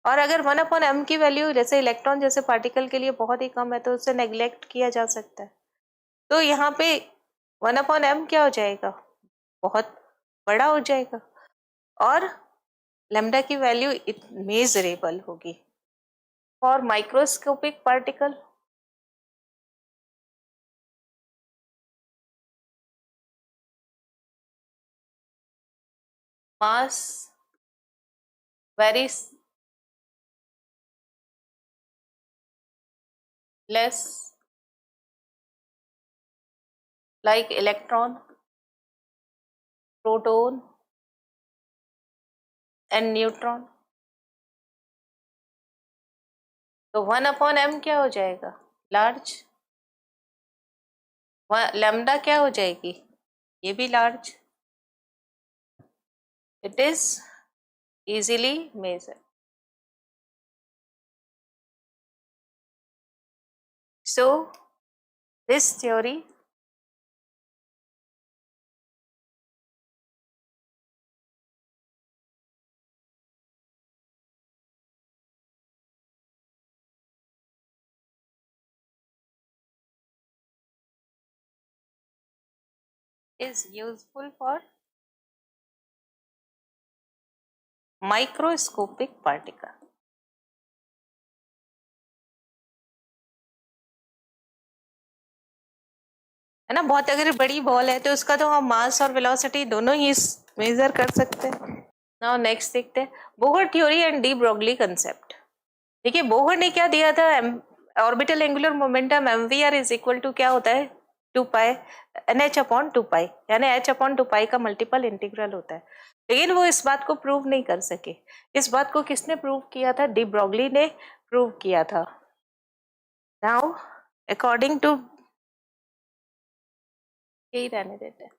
S1: और अगर 1/m की वैल्यू जैसे इलेक्ट्रॉन जैसे पार्टिकल के लिए बहुत ही कम है तो उसे नेग्लेक्ट किया जा सकता है। तो यहाँ पे 1/m क्या हो जाएगा? बहुत बड़ा हो जाएगा, और लैम्डा की वैल्यू मेजरेबल होगी। For microscopic particle, mass vary less like electron, proton and neutron, तो 1/m क्या हो जाएगा? लार्ज। लैम्डा क्या हो जाएगी? ये भी large. It is easily measured. So this theory is useful for microscopic particle. है ना, बहुत अगर बड़ी बॉल है तो उसका तो हम मास और वेलोसिटी दोनों ही मेजर कर सकते हैं। नाउ नेक्स्ट देखते हैं Bohr theory and de Broglie concept. देखिए बोहर ने क्या दिया था? Orbital angular momentum mvr is equal to क्या होता है? 2π nh/2π, यानी h/2π का मल्टीपल इंटीग्रल होता है। लेकिन वो इस बात को प्रूव नहीं कर सके। इस बात को किसने प्रूव किया था? डी ब्रोगली ने प्रूव किया था। नाउ अकॉर्डिंग टू, यही रहने देते हैं,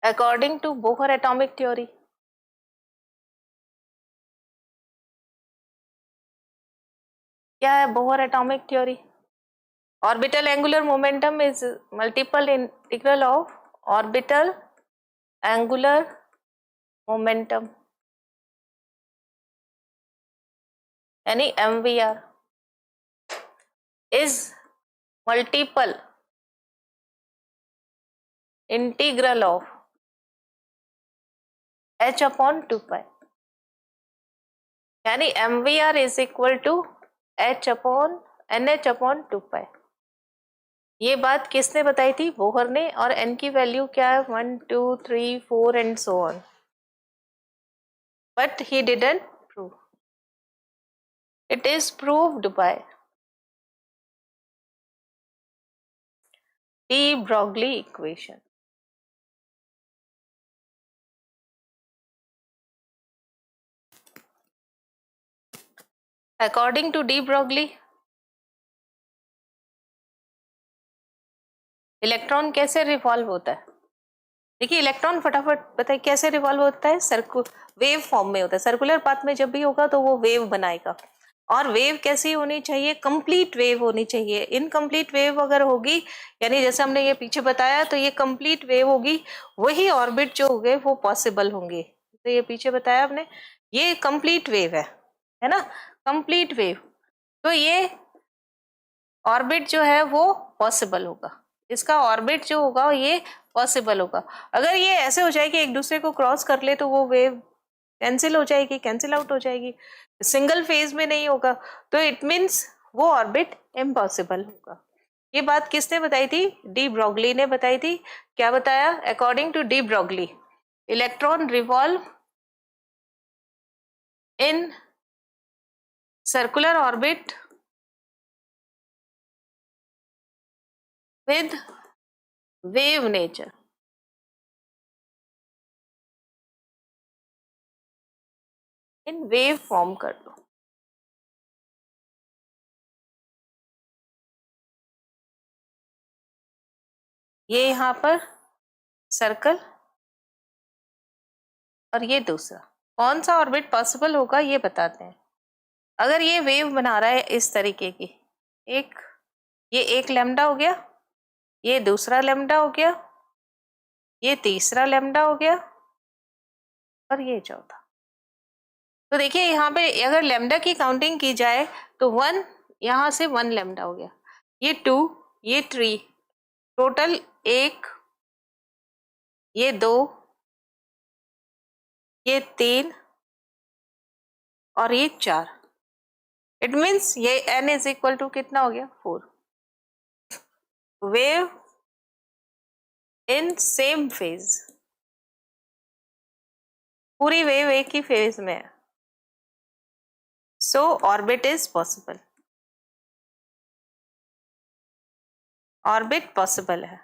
S1: according to Bohr atomic theory, क्या है Bohr atomic theory? Orbital angular momentum is multiple integral of orbital angular momentum, यानी mvr is multiple integral of h/2π, यानी M V R is equal to H upon N H upon 2 pi. ये बात किसने बताई थी? Bohr ने। और N की वैल्यू क्या है? 1 2 3 4 and so on, but he didn't prove. It is proved by de Broglie equation. According to de Broglie, electron कैसे रिवॉल्व होता है? देखिए इलेक्ट्रॉन फटाफट बताइए कैसे रिवॉल्व होता है? वेव फॉर्म में होता है। सर्कुलर पाथ में जब भी होगा तो वो वेव बनाएगा। और वेव कैसी होनी चाहिए? कंप्लीट वेव होनी चाहिए। इनकम्प्लीट वेव अगर होगी, यानी जैसे हमने ये पीछे बताया, तो ये कंप्लीट वेव होगी, वही ऑर्बिट जो होंगे वो पॉसिबल होंगे। तो ये पीछे बताया आपने, ये कंप्लीट वेव है ना, कंप्लीट वेव। तो ये ऑर्बिट जो है वो पॉसिबल होगा, इसका ऑर्बिट जो होगा ये पॉसिबल होगा। अगर ये ऐसे हो जाए कि एक दूसरे को क्रॉस कर ले तो वो वेव कैंसिल हो जाएगी, कैंसिल आउट हो जाएगी, सिंगल फेज में नहीं होगा, तो इट मीन्स वो ऑर्बिट इम्पॉसिबल होगा। ये बात किसने बताई थी? डी ब्रॉगली ने बताई थी। क्या बताया? According to de Broglie, electron revolve in circular orbit with wave nature। In wave form कर लो। ये यहाँ पर सर्कल और ये दूसरा, कौन सा ऑर्बिट पॉसिबल होगा ये बताते हैं। अगर ये वेव बना रहा है इस तरीके की, ये एक लैम्डा हो गया, ये दूसरा लैम्डा हो गया, ये तीसरा लैम्डा हो गया, और ये चौथा। तो देखिए यहाँ पे अगर लैम्डा की काउंटिंग की जाए तो 1, यहाँ से 1 लैम्डा हो गया, ये 2, ये 3, टोटल 1, ये 2, ये 3 और ये 4। इट मीन्स ये n इज इक्वल टू कितना हो गया? 4। वेव इन सेम फेज, पूरी वेव एक ही फेज में है, so orbit is possible, orbit possible है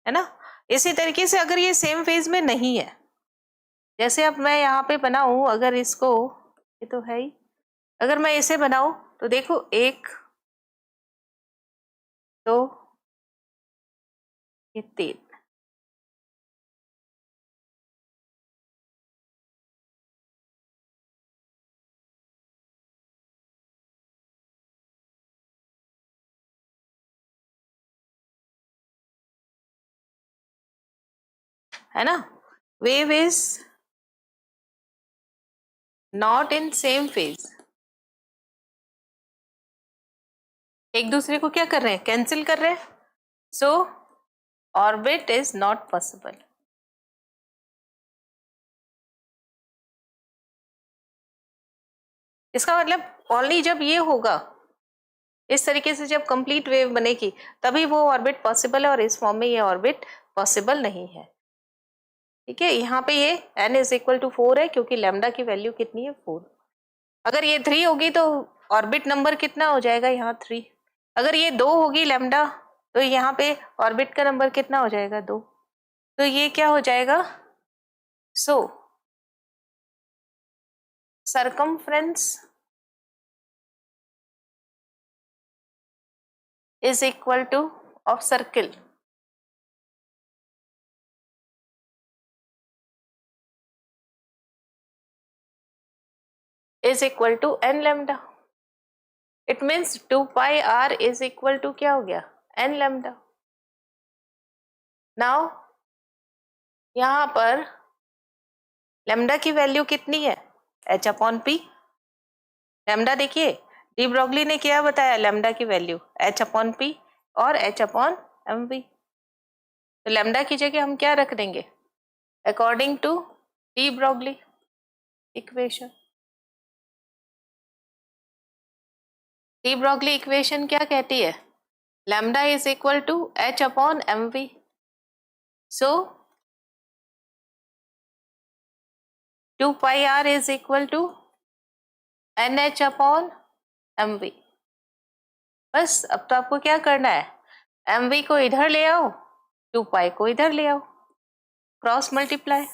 S1: ना। इसी तरीके से अगर ये सेम फेज में नहीं है, जैसे अब मैं यहाँ पे बनाऊं, अगर इसको, ये तो है ही, अगर मैं इसे बनाऊं तो देखो 1 2 ये 3, है ना। Wave is not in same phase, एक दूसरे को क्या कर रहे हैं? कैंसिल कर रहे हैं, सो ऑर्बिट इज नॉट पॉसिबल। इसका मतलब ओनली जब ये होगा, इस तरीके से जब कंप्लीट वेव बनेगी, तभी वो ऑर्बिट पॉसिबल है, और इस फॉर्म में ये ऑर्बिट पॉसिबल नहीं है। ठीक है, यहाँ पे ये n इज इक्वल टू 4 है, क्योंकि लैम्डा की वैल्यू कितनी है? 4। अगर ये 3 होगी तो ऑर्बिट नंबर कितना हो जाएगा? यहाँ 3। अगर ये 2 होगी लैम्डा, तो यहाँ पे ऑर्बिट का नंबर कितना हो जाएगा? 2। तो ये क्या हो जाएगा? सो circumference is equal to of circle is equal to n lambda। It means 2 pi r is equal to क्या हो गया? n lambda. नाउ यहाँ पर लैम्डा की वैल्यू कितनी है? h upon p। लैम्डा देखिए डी ब्रॉगली ने क्या बताया? लैम्डा की वैल्यू h अपॉन p और h अपॉन mv। तो लैम्डा की जगह हम क्या रख देंगे? According to de Broglie, equation. De Broglie equation क्या कहती है? Lambda is equal to H upon M V. So 2 pi R is equal to N H upon M V. बस अब तो आपको क्या करना है, एम वी को इधर ले आओ, 2 पाई को इधर ले आओ, cross multiply.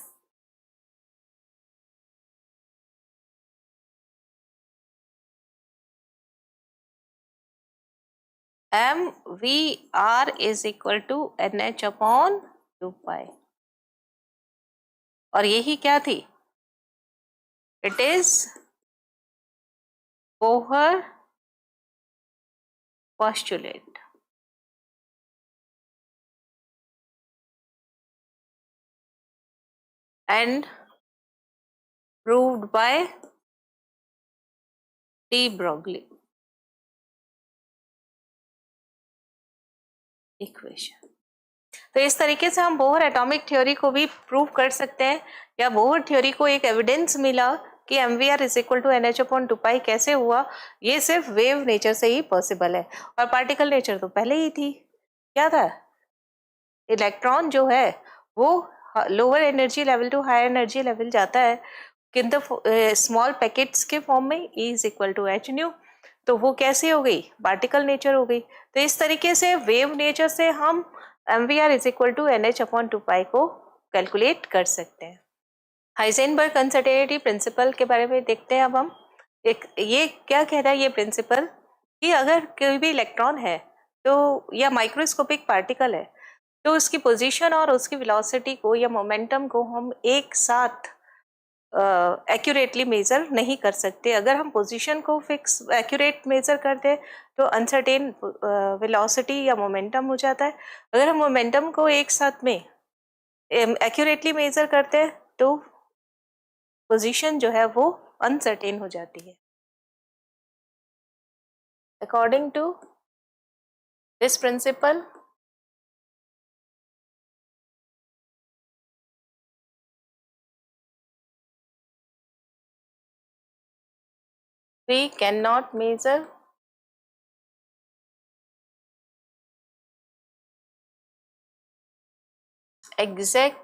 S1: M V R is equal to N H upon 2 pi. और यही क्या थी? It is Bohr postulate and proved by de Broglie equation. तो इस तरीके से हम बोहर एटॉमिक थ्योरी को भी प्रूव कर सकते हैं, या बोहर थ्योरी को एक एविडेंस मिला कि M V R is equal to N H upon 2 pi कैसे हुआ, ये सिर्फ वेव नेचर से ही पॉसिबल है। और पार्टिकल नेचर तो पहले ही थी। क्या था? इलेक्ट्रॉन जो है वो lower energy level to higher energy level जाता है किंतु स्मॉल पैकेट्स के फॉर्म में, E is equal to H nu. तो वो कैसे हो गई? पार्टिकल नेचर हो गई। तो इस तरीके से वेव नेचर से हम M V R is equal to N H upon 2 pi को कैलकुलेट कर सकते हैं। हाइजेनबर्ग अनसर्टेनिटी प्रिंसिपल के बारे में देखते हैं अब हम। ये क्या कह रहा है ये प्रिंसिपल, कि अगर कोई भी इलेक्ट्रॉन है तो या माइक्रोस्कोपिक पार्टिकल है तो उसकी पोजीशन और उसकी वेलोसिटी को या मोमेंटम को हम एक साथ एक्यूरेटली मेज़र नहीं कर सकते। अगर हम पोजीशन को फिक्स एक्यूरेट मेज़र करते तो अनसर्टेन वेलोसिटी या मोमेंटम हो जाता है। अगर हम मोमेंटम को एक साथ में एक्यूरेटली मेज़र करते हैं तो पोजीशन जो है वो अनसर्टेन हो जाती है। According to this principle, we cannot measure exactly,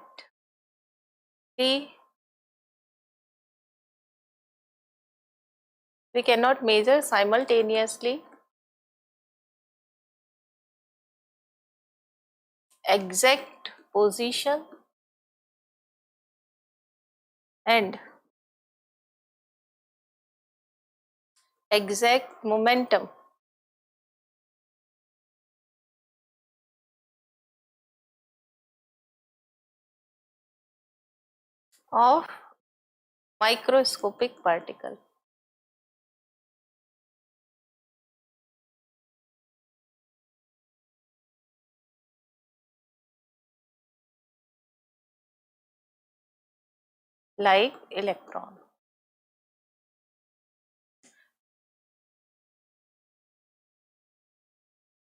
S1: we cannot measure simultaneously exact position and exact momentum of microscopic particle. Like electron.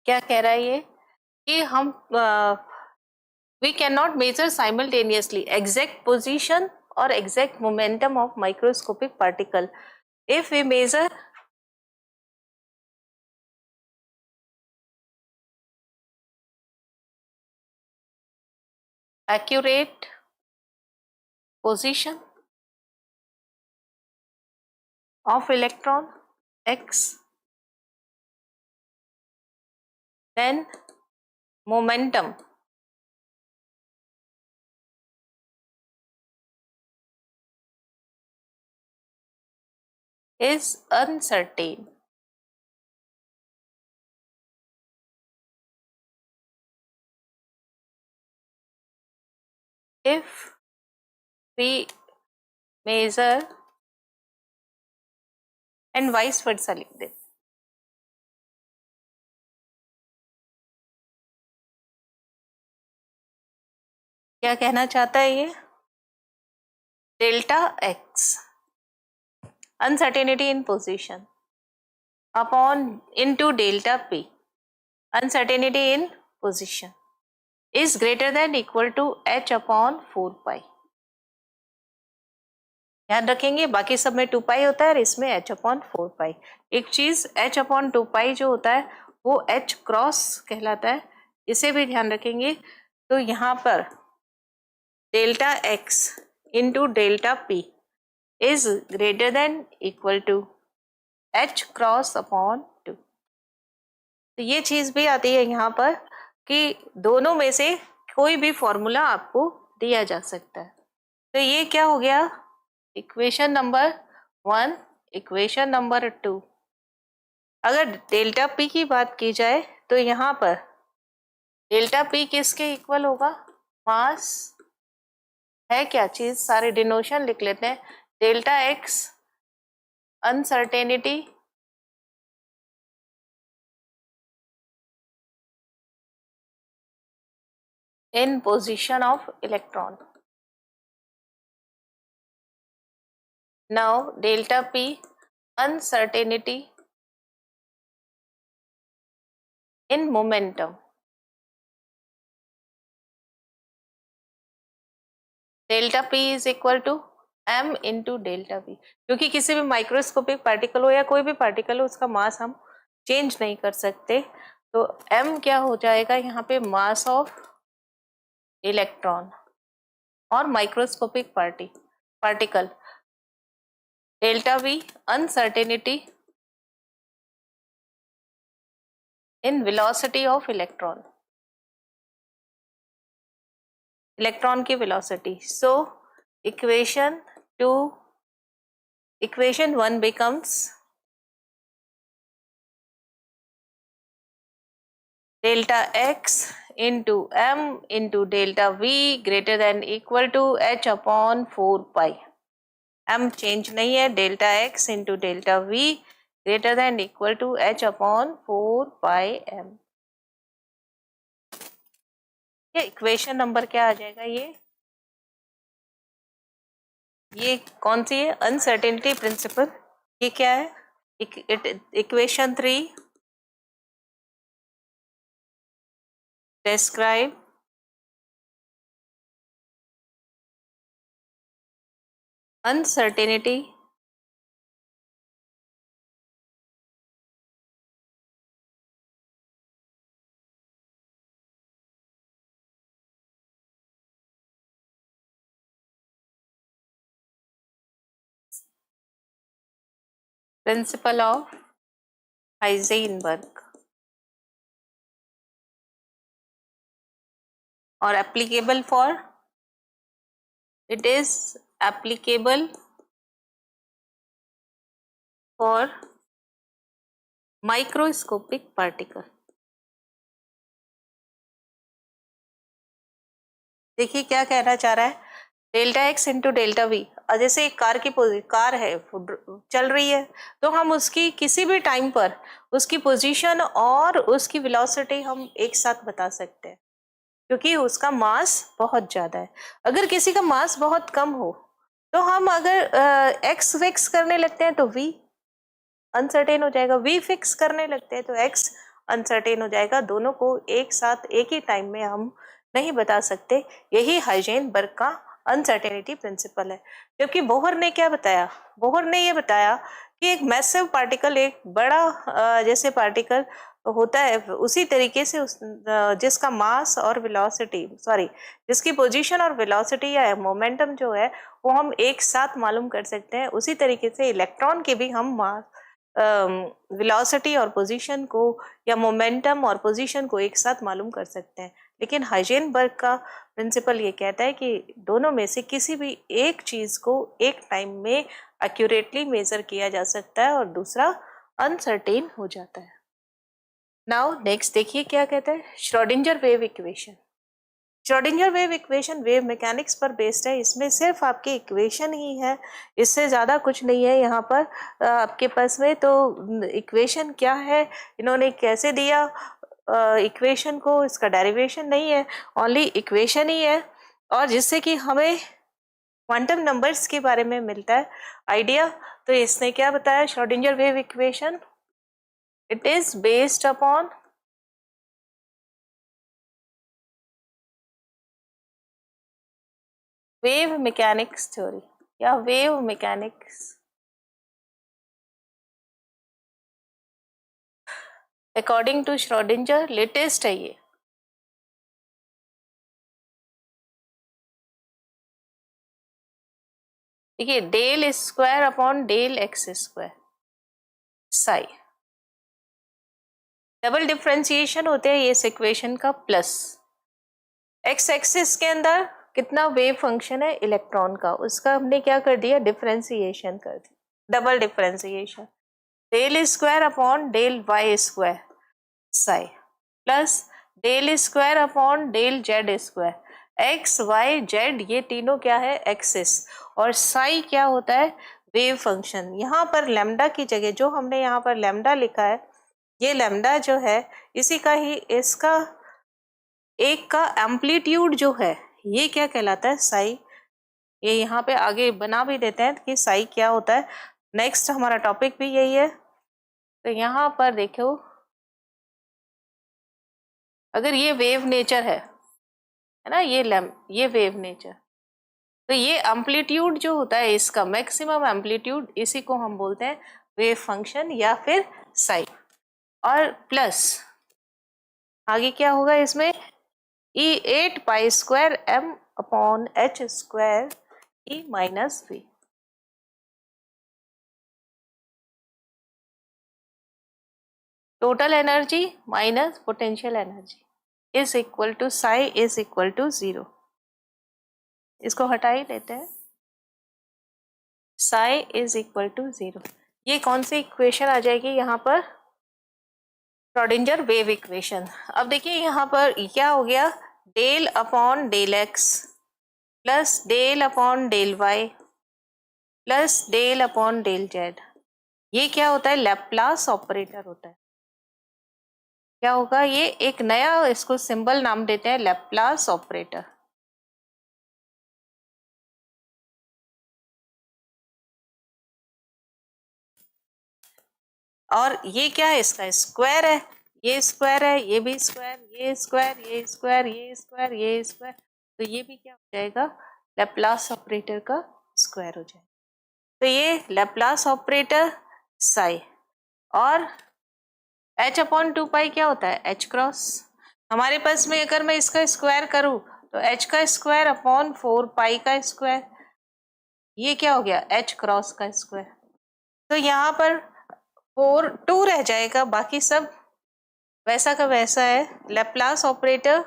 S1: क्या कह रहा है ये, कि हम we cannot measure simultaneously exact position or exact momentum of microscopic particle. If we measure accurate position of electron x, then momentum is uncertain. If we measure and vice versa लिख दे। क्या कहना चाहता है ये? Delta x uncertainty in position upon into delta p uncertainty in position is greater than equal to h upon 4 pi. ध्यान रखेंगे, बाकी सब में 2 पाई होता है और इसमें h/4 पाई। एक चीज h/2 पाई जो होता है वो h क्रॉस कहलाता है, इसे भी ध्यान रखेंगे। तो यहाँ पर delta x into delta p is greater than equal to h cross upon 2। तो ये चीज भी आती है यहाँ पर कि दोनों में से कोई भी फॉर्मूला आपको दिया जा सकता है। तो ये क्या हो गया, इक्वेशन नंबर 1, इक्वेशन नंबर 2। अगर डेल्टा पी की बात की जाए तो यहाँ पर डेल्टा पी किसके इक्वल होगा, मास है क्या चीज, सारे डिनोशन लिख लेते हैं। Delta x uncertainty in position of electron. Now delta P uncertainty in momentum. Delta P is equal to m into delta V, क्योंकि किसी भी माइक्रोस्कोपिक पार्टिकल हो या कोई भी पार्टिकल हो उसका मास हम चेंज नहीं कर सकते, तो m क्या हो जाएगा यहाँ पे, मास ऑफ इलेक्ट्रॉन और microscopic particle. Delta V uncertainty in velocity of electron, electron की velocity. So equation 1 becomes delta x into m into delta v greater than equal to h/4 pi। m change नहीं है, delta x into delta v greater than equal to h/4 pi m। ये equation number क्या आ जाएगा, ये कौन सी है, uncertainty principle. ये क्या है, equation 3 describe uncertainty principle of Heisenberg or applicable for, it is applicable for microscopic particle। देखिए क्या कहना चाह रहा है, delta x into delta we. जैसे एक कार है चल रही है, तो हम उसकी किसी भी टाइम पर उसकी पोजीशन और उसकी वेलोसिटी हम एक साथ बता सकते हैं, क्योंकि उसका मास बहुत ज्यादा है। अगर किसी का मास बहुत कम हो तो हम अगर एक्स फिक्स करने लगते हैं तो वी अनसर्टेन हो जाएगा, वी फिक्स करने लगते हैं तो एक्स अनसर्टेन हो जाएगा। दोनों को एक साथ एक ही टाइम में हम नहीं बता सकते, यही हाइजेनबर्ग का अनसर्टेनिटी प्रिंसिपल है। जबकि बोहर ने क्या बताया, बोहर ने ये बताया कि एक मैसिव पार्टिकल, एक बड़ा जैसे पार्टिकल होता है उसी तरीके से जिसका मास और वेलोसिटी जिसकी पोजीशन और वेलोसिटी या मोमेंटम जो है वो हम एक साथ मालूम कर सकते हैं, उसी तरीके से इलेक्ट्रॉन के भी हम वेलोसिटी और पोजीशन को या मोमेंटम और पोजीशन को एक साथ मालूम कर सकते हैं। लेकिन हाइजेनबर्ग का प्रिंसिपल ये कहता है कि दोनों में से किसी भी एक चीज को एक टाइम में एक्यूरेटली मेजर किया जा सकता है और दूसरा अनसर्टेन हो जाता है। नाउ नेक्स्ट देखिए क्या कहता है, Schrodinger wave equation. Schrodinger wave equation wave mechanics पर बेस्ड है, इसमें सिर्फ आपकी इक्वेशन ही है, इससे ज़्यादा कुछ नहीं है यहाँ पर आपके पास में। तो इक्वेशन क्या है, इन्होंने कैसे दिया इक्वेशन को, इसका डेरिवेशन नहीं है, ओनली इक्वेशन ही है, और जिससे कि हमें क्वांटम नंबर्स के बारे में मिलता है आइडिया। तो इसने क्या बताया, Schrodinger wave equation, it is based upon wave mechanics theory. या wave mechanics, according to Schrodinger, latest है ये। देखिए del square upon del x square psi, double differentiation होते हैं ये इस इक्वेशन का, प्लस एक्स एक्सिस के अंदर कितना वेव फंक्शन है इलेक्ट्रॉन का, उसका हमने क्या कर दिया, डिफरेंशिएशन कर दिया, double differentiation, del square upon del Y square psi plus del square upon del Z square, X Y Z ये तीनों क्या है एक्सिस, और साई क्या होता है वेव फंक्शन। यहाँ पर लैम्डा की जगह जो हमने यहाँ पर लैम्डा लिखा है, ये लैम्डा जो है इसी का ही, इसका एक का एम्पलीट्यूड जो है ये क्या कहलाता है साई। ये यहाँ पे आगे बना भी देते हैं कि साई क्या होता है, नेक्स्ट हमारा टॉपिक भी यही है। तो यहाँ पर देखो अगर ये वेव नेचर है ना, ये वेव नेचर, तो ये एम्पलीट्यूड जो होता है इसका मैक्सिमम एम्पलीट्यूड, इसी को हम बोलते हैं वेव फंक्शन या फिर साई। और प्लस आगे क्या होगा इसमें, E 8 pi square M upon H square E minus V. Total energy minus potential energy is equal to psi is equal to 0। इसको हटा ही देते हैं, साई इज इक्वल टू 0। ये कौन सी इक्वेशन आ जाएगी यहाँ पर, श्रोडिंगर वेव इक्वेशन। अब देखिए यहाँ पर क्या हो गया, del upon del X plus del upon del Y plus del upon del Z, ये क्या होता है लैप्लास ऑपरेटर होता है। क्या होगा, ये एक नया इसको सिंबल नाम देते हैं लैप्लास ऑपरेटर। और ये क्या है, इसका स्क्वायर है, ये स्क्वायर है, ये भी स्क्वायर, ये स्क्वायर, ये स्क्वायर, ये स्क्वायर, ये स्क्वायर, तो ये भी क्या हो जाएगा लैप्लास ऑपरेटर का स्क्वायर हो जाएगा। तो ये लैप्लास ऑपरेटर साई, और h अपॉन 2 पाई क्या होता है h क्रॉस, हमारे पास में अगर मैं इसका स्क्वायर करूं तो h का स्क्वायर अपॉन 4 पाई का स्क्वायर, ये क्या हो गया h क्रॉस का स्क्वायर। तो यहाँ पर 2 रह जाएगा, बाकी सब वैसा का वैसा है। लैप्लास ऑपरेटर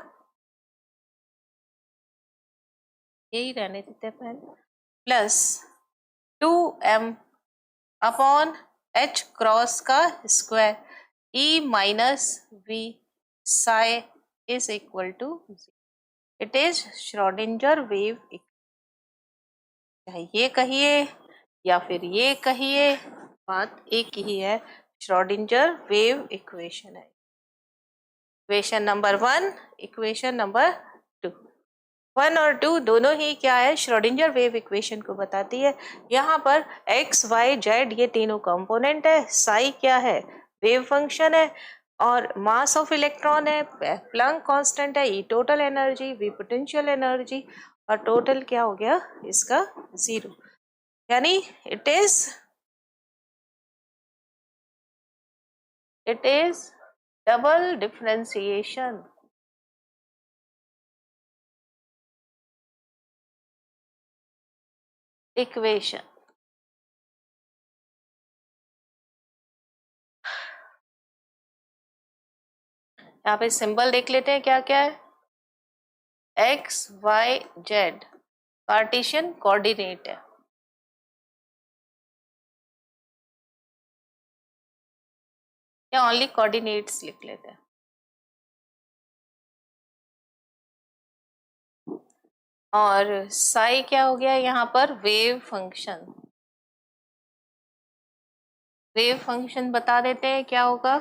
S1: यही रहने देते हैं पहले, plus 2m upon h cross का square e minus v psi is equal to, it is Schrodinger wave, ये कहिए या फिर ये कहिए, बात एक ही है, श्रोडिंगर वेव इक्वेशन है। इक्वेशन नंबर 1, इक्वेशन नंबर 2, 1 और 2 दोनों ही क्या है श्रोडिंगर वेव इक्वेशन को बताती है। यहाँ पर एक्स वाई जेड ये तीनों कंपोनेंट है, साई क्या है वेव फंक्शन है, और मास ऑफ इलेक्ट्रॉन है, प्लैंक कांस्टेंट है, E total energy, V potential energy, और टोटल क्या हो गया इसका 0, यानी it is double differentiation. Equation यहाँ पे सिंबल देख लेते हैं क्या क्या है, x Y z Cartesian coordinate है, या ओनली कोऑर्डिनेट्स लिख लेते हैं। और साई क्या हो गया यहाँ पर वेव फंक्शन, वेव फंक्शन बता देते हैं क्या होगा,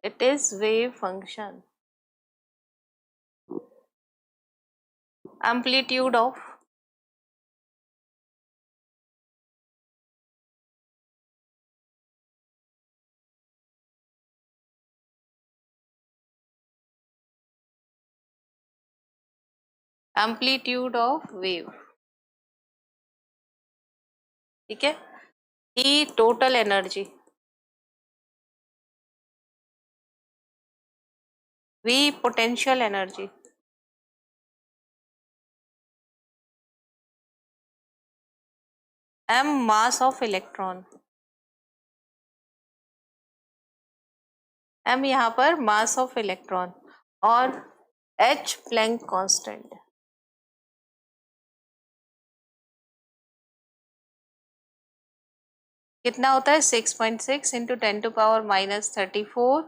S1: it is wave function amplitude of amplitude of wave. ठीक है। E total energy, V potential energy, M mass of electron, M यहाँ पर मास ऑफ इलेक्ट्रॉन, और एच प्लैंक कांस्टेंट। कितना होता है 6.6 into 10⁻⁻34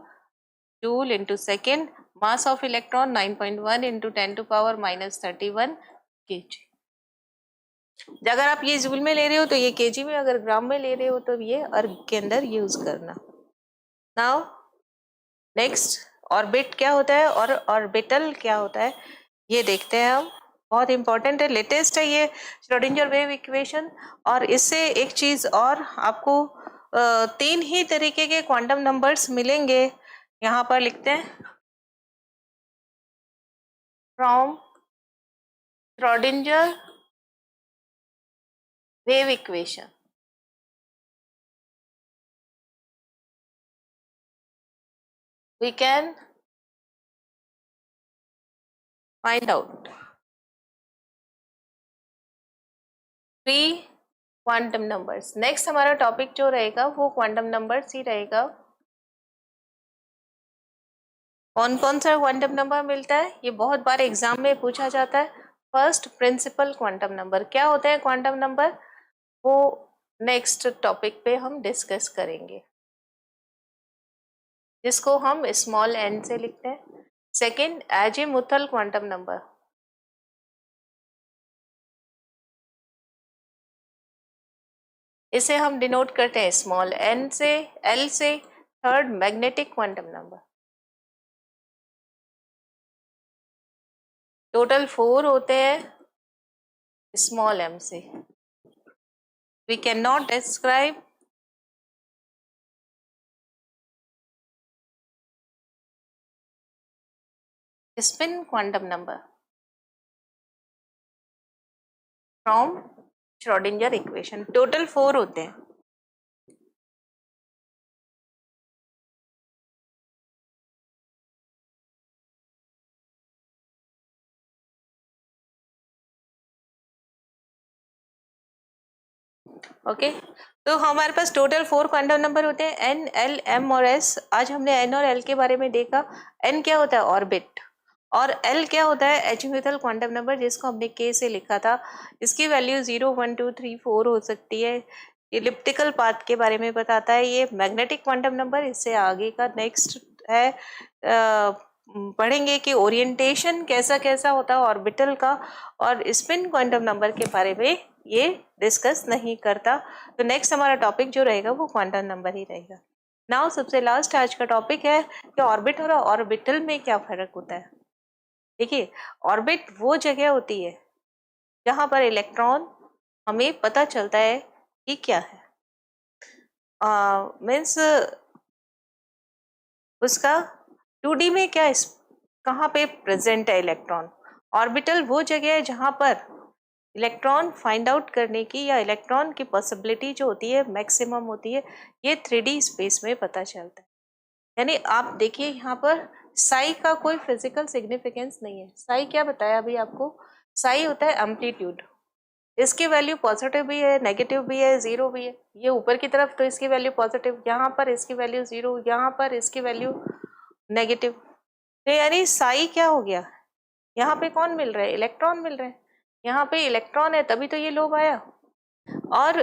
S1: joule into second. Mass of electron 9.1 into 10⁻⁻31 KG. अगर आप ये जूल में ले रहे हो तो ये केजी में, अगर ग्राम में ले रहे हो तो ये अर्ग के अंदर यूज करना। नाउ नेक्स्ट, ऑर्बिट क्या होता है और ऑर्बिटल क्या होता है ये देखते हैं हम। बहुत इंपॉर्टेंट है, लेटेस्ट है ये श्रोडिंगर वेव इक्वेशन। और इससे एक चीज और आपको तीन ही तरीके के क्वांटम नंबर्स मिलेंगे। यहाँ पर लिखते हैं from Schrodinger wave equation. We can find out three quantum numbers. Next हमारा टॉपिक जो रहेगा वो क्वांटम नंबर्स ही रहेगा। कौन कौन सा क्वांटम नंबर मिलता है ये बहुत बार एग्जाम में पूछा जाता है। फर्स्ट प्रिंसिपल क्वांटम नंबर, क्या होते हैं क्वांटम नंबर, वो नेक्स्ट टॉपिक पे हम डिस्कस करेंगे, जिसको हम स्मॉल एन से लिखते हैं। सेकेंड, एजीमुथल क्वांटम नंबर, इसे हम डिनोट करते हैं स्मॉल एन से, एल से। Third, magnetic quantum number, total 4 होते हैं स्मॉल एम से। We can not describe spin quantum number from Schrodinger equation. Total 4 होते हैं। ओके तो हमारे पास टोटल 4 क्वांटम नंबर होते हैं, एन, एल, एम और एस। आज हमने एन और एल के बारे में देखा। एन क्या होता है, ऑर्बिट, और एल क्या होता है, एजीमुथल क्वांटम नंबर, जिसको हमने के से लिखा था। इसकी वैल्यू 0, 1, 2, 3, 4 हो सकती है। इलिप्टिकल पाथ के बारे में बताता है। ये मैग्नेटिक क्वांटम नंबर, इससे आगे का नेक्स्ट है। पढ़ेंगे कि ओरिएंटेशन कैसा कैसा होता है ऑर्बिटल का, और स्पिन क्वांटम नंबर के बारे में ये डिस्कस नहीं करता। तो नेक्स्ट हमारा टॉपिक जो रहेगा वो क्वांटम नंबर ही रहेगा। नाउ सबसे लास्ट आज का टॉपिक है कि ऑर्बिट और ऑर्बिटल में क्या फर्क होता है। देखिए, ऑर्बिट वो जगह होती है जहां पर इलेक्ट्रॉन, हमें पता चलता है कि क्या है, मीन्स उसका 2D में क्या कहाँ पे प्रेजेंट है इलेक्ट्रॉन। ऑर्बिटल वो जगह है जहां पर इलेक्ट्रॉन फाइंड आउट करने की या इलेक्ट्रॉन की पॉसिबिलिटी जो होती है मैक्सिमम होती है, ये 3D स्पेस में पता चलता है। यानी आप देखिए यहाँ पर साई का कोई फिजिकल सिग्निफिकेंस नहीं है। साई क्या बताया अभी आपको, साई होता है एम्पलीट्यूड। इसकी वैल्यू पॉजिटिव भी है, नेगेटिव भी है, जीरो भी है। ये ऊपर की तरफ तो इसकी वैल्यू पॉजिटिव, यहाँ पर इसकी वैल्यू जीरो, यहाँ पर इसकी वैल्यू नेगेटिव। तो यानी साई क्या हो गया, यहाँ पे कौन मिल रहा है, इलेक्ट्रॉन मिल रहे हैं। यहाँ पे इलेक्ट्रॉन है तभी तो ये लोब आया। और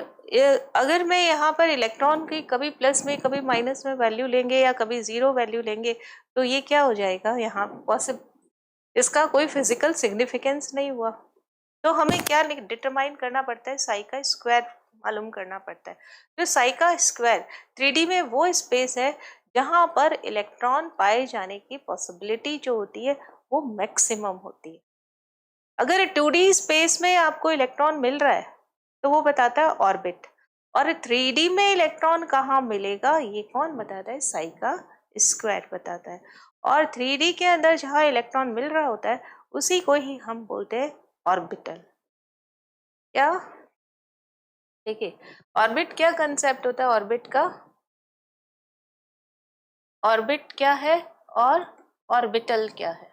S1: अगर मैं यहाँ पर इलेक्ट्रॉन की कभी प्लस में कभी माइनस में वैल्यू लेंगे या कभी जीरो वैल्यू लेंगे तो ये क्या हो जाएगा, यहाँ पॉसिबल इसका कोई फिजिकल सिग्निफिकेंस नहीं हुआ। तो हमें क्या डिटरमाइन करना पड़ता है, साई का स्क्वायर मालूम करना पड़ता है। तो साई का स्क्वायर 3D में वो स्पेस है जहां पर इलेक्ट्रॉन पाए जाने की पॉसिबिलिटी जो होती है वो मैक्सिमम होती है। अगर 2D स्पेस में आपको इलेक्ट्रॉन मिल रहा है तो वो बताता है ऑर्बिट, और 3D में इलेक्ट्रॉन कहाँ मिलेगा ये कौन बताता है, साई का स्क्वायर बताता है। और 3D के अंदर जहाँ इलेक्ट्रॉन मिल रहा होता है उसी को ही हम बोलते हैं ऑर्बिटल। क्या देखिए ऑर्बिट क्या कंसेप्ट होता है, ऑर्बिट का, ऑर्बिट क्या है और ऑर्बिटल क्या है।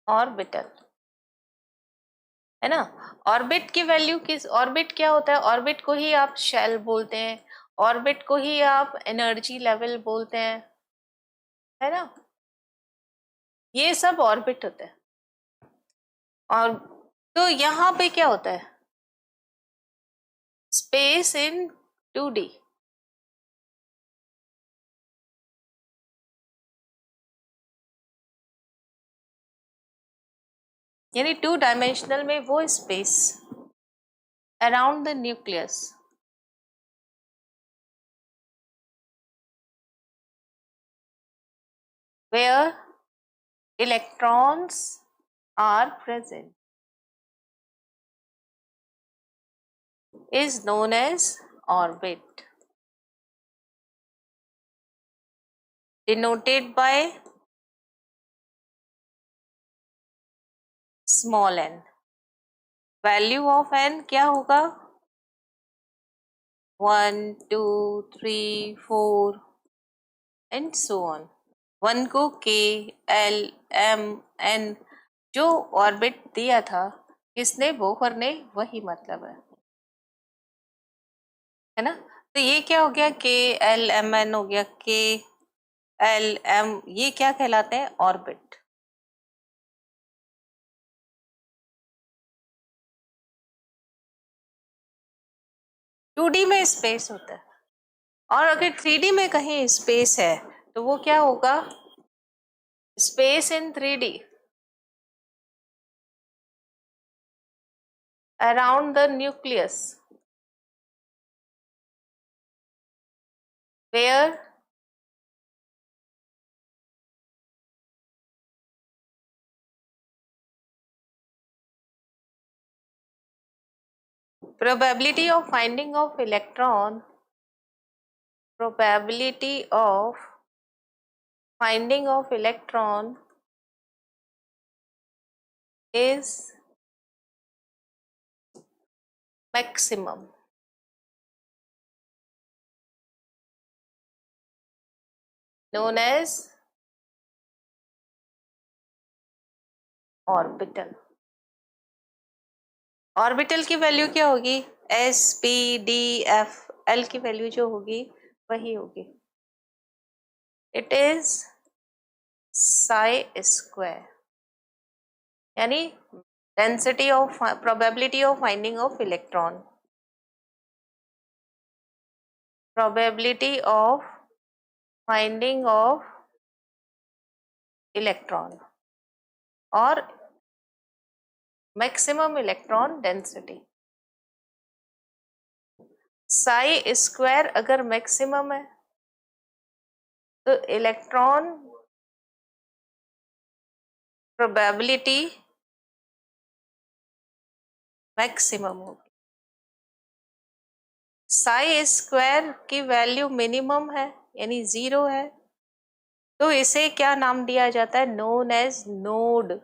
S1: ऑर्बिटल है ना। ऑर्बिट की वैल्यू किस, ऑर्बिट क्या होता है, ऑर्बिट को ही आप शेल बोलते हैं, ऑर्बिट को ही आप एनर्जी लेवल बोलते हैं, है ना, ये सब ऑर्बिट होता है। और तो यहाँ पे क्या होता है, स्पेस इन 2D, यानी 2 डायमेंशनल में वो space around the nucleus where electrons are present is known as orbit, denoted by small n। Value of n क्या होगा, 1 2 3 4 एंड सो ऑन। 1 को k l m n, जो ऑर्बिट दिया था किसने, बोहर ने, वही मतलब है ना। तो ये क्या हो गया, k l m n हो गया, k l m, ये क्या कहलाते हैं, ऑर्बिट। टू डी में स्पेस होता है, और अगर 3D में कहीं स्पेस है तो वो क्या होगा, space in 3D around the nucleus where probability of finding of electron, probability of finding of electron is maximum, known as orbital. Orbital की वैल्यू क्या होगी, s p d f l की वैल्यू जो होगी वही होगी, इट इज साई स्क्वायर, यानी density of, probability of finding of electron, probability of finding of electron और maximum electron density. Psi square अगर मैक्सिमम है तो इलेक्ट्रॉन प्रोबेबिलिटी मैक्सिमम होगी। साई स्क्वायर की वैल्यू मिनिमम है यानी 0 है, तो इसे क्या नाम दिया जाता है, known as node.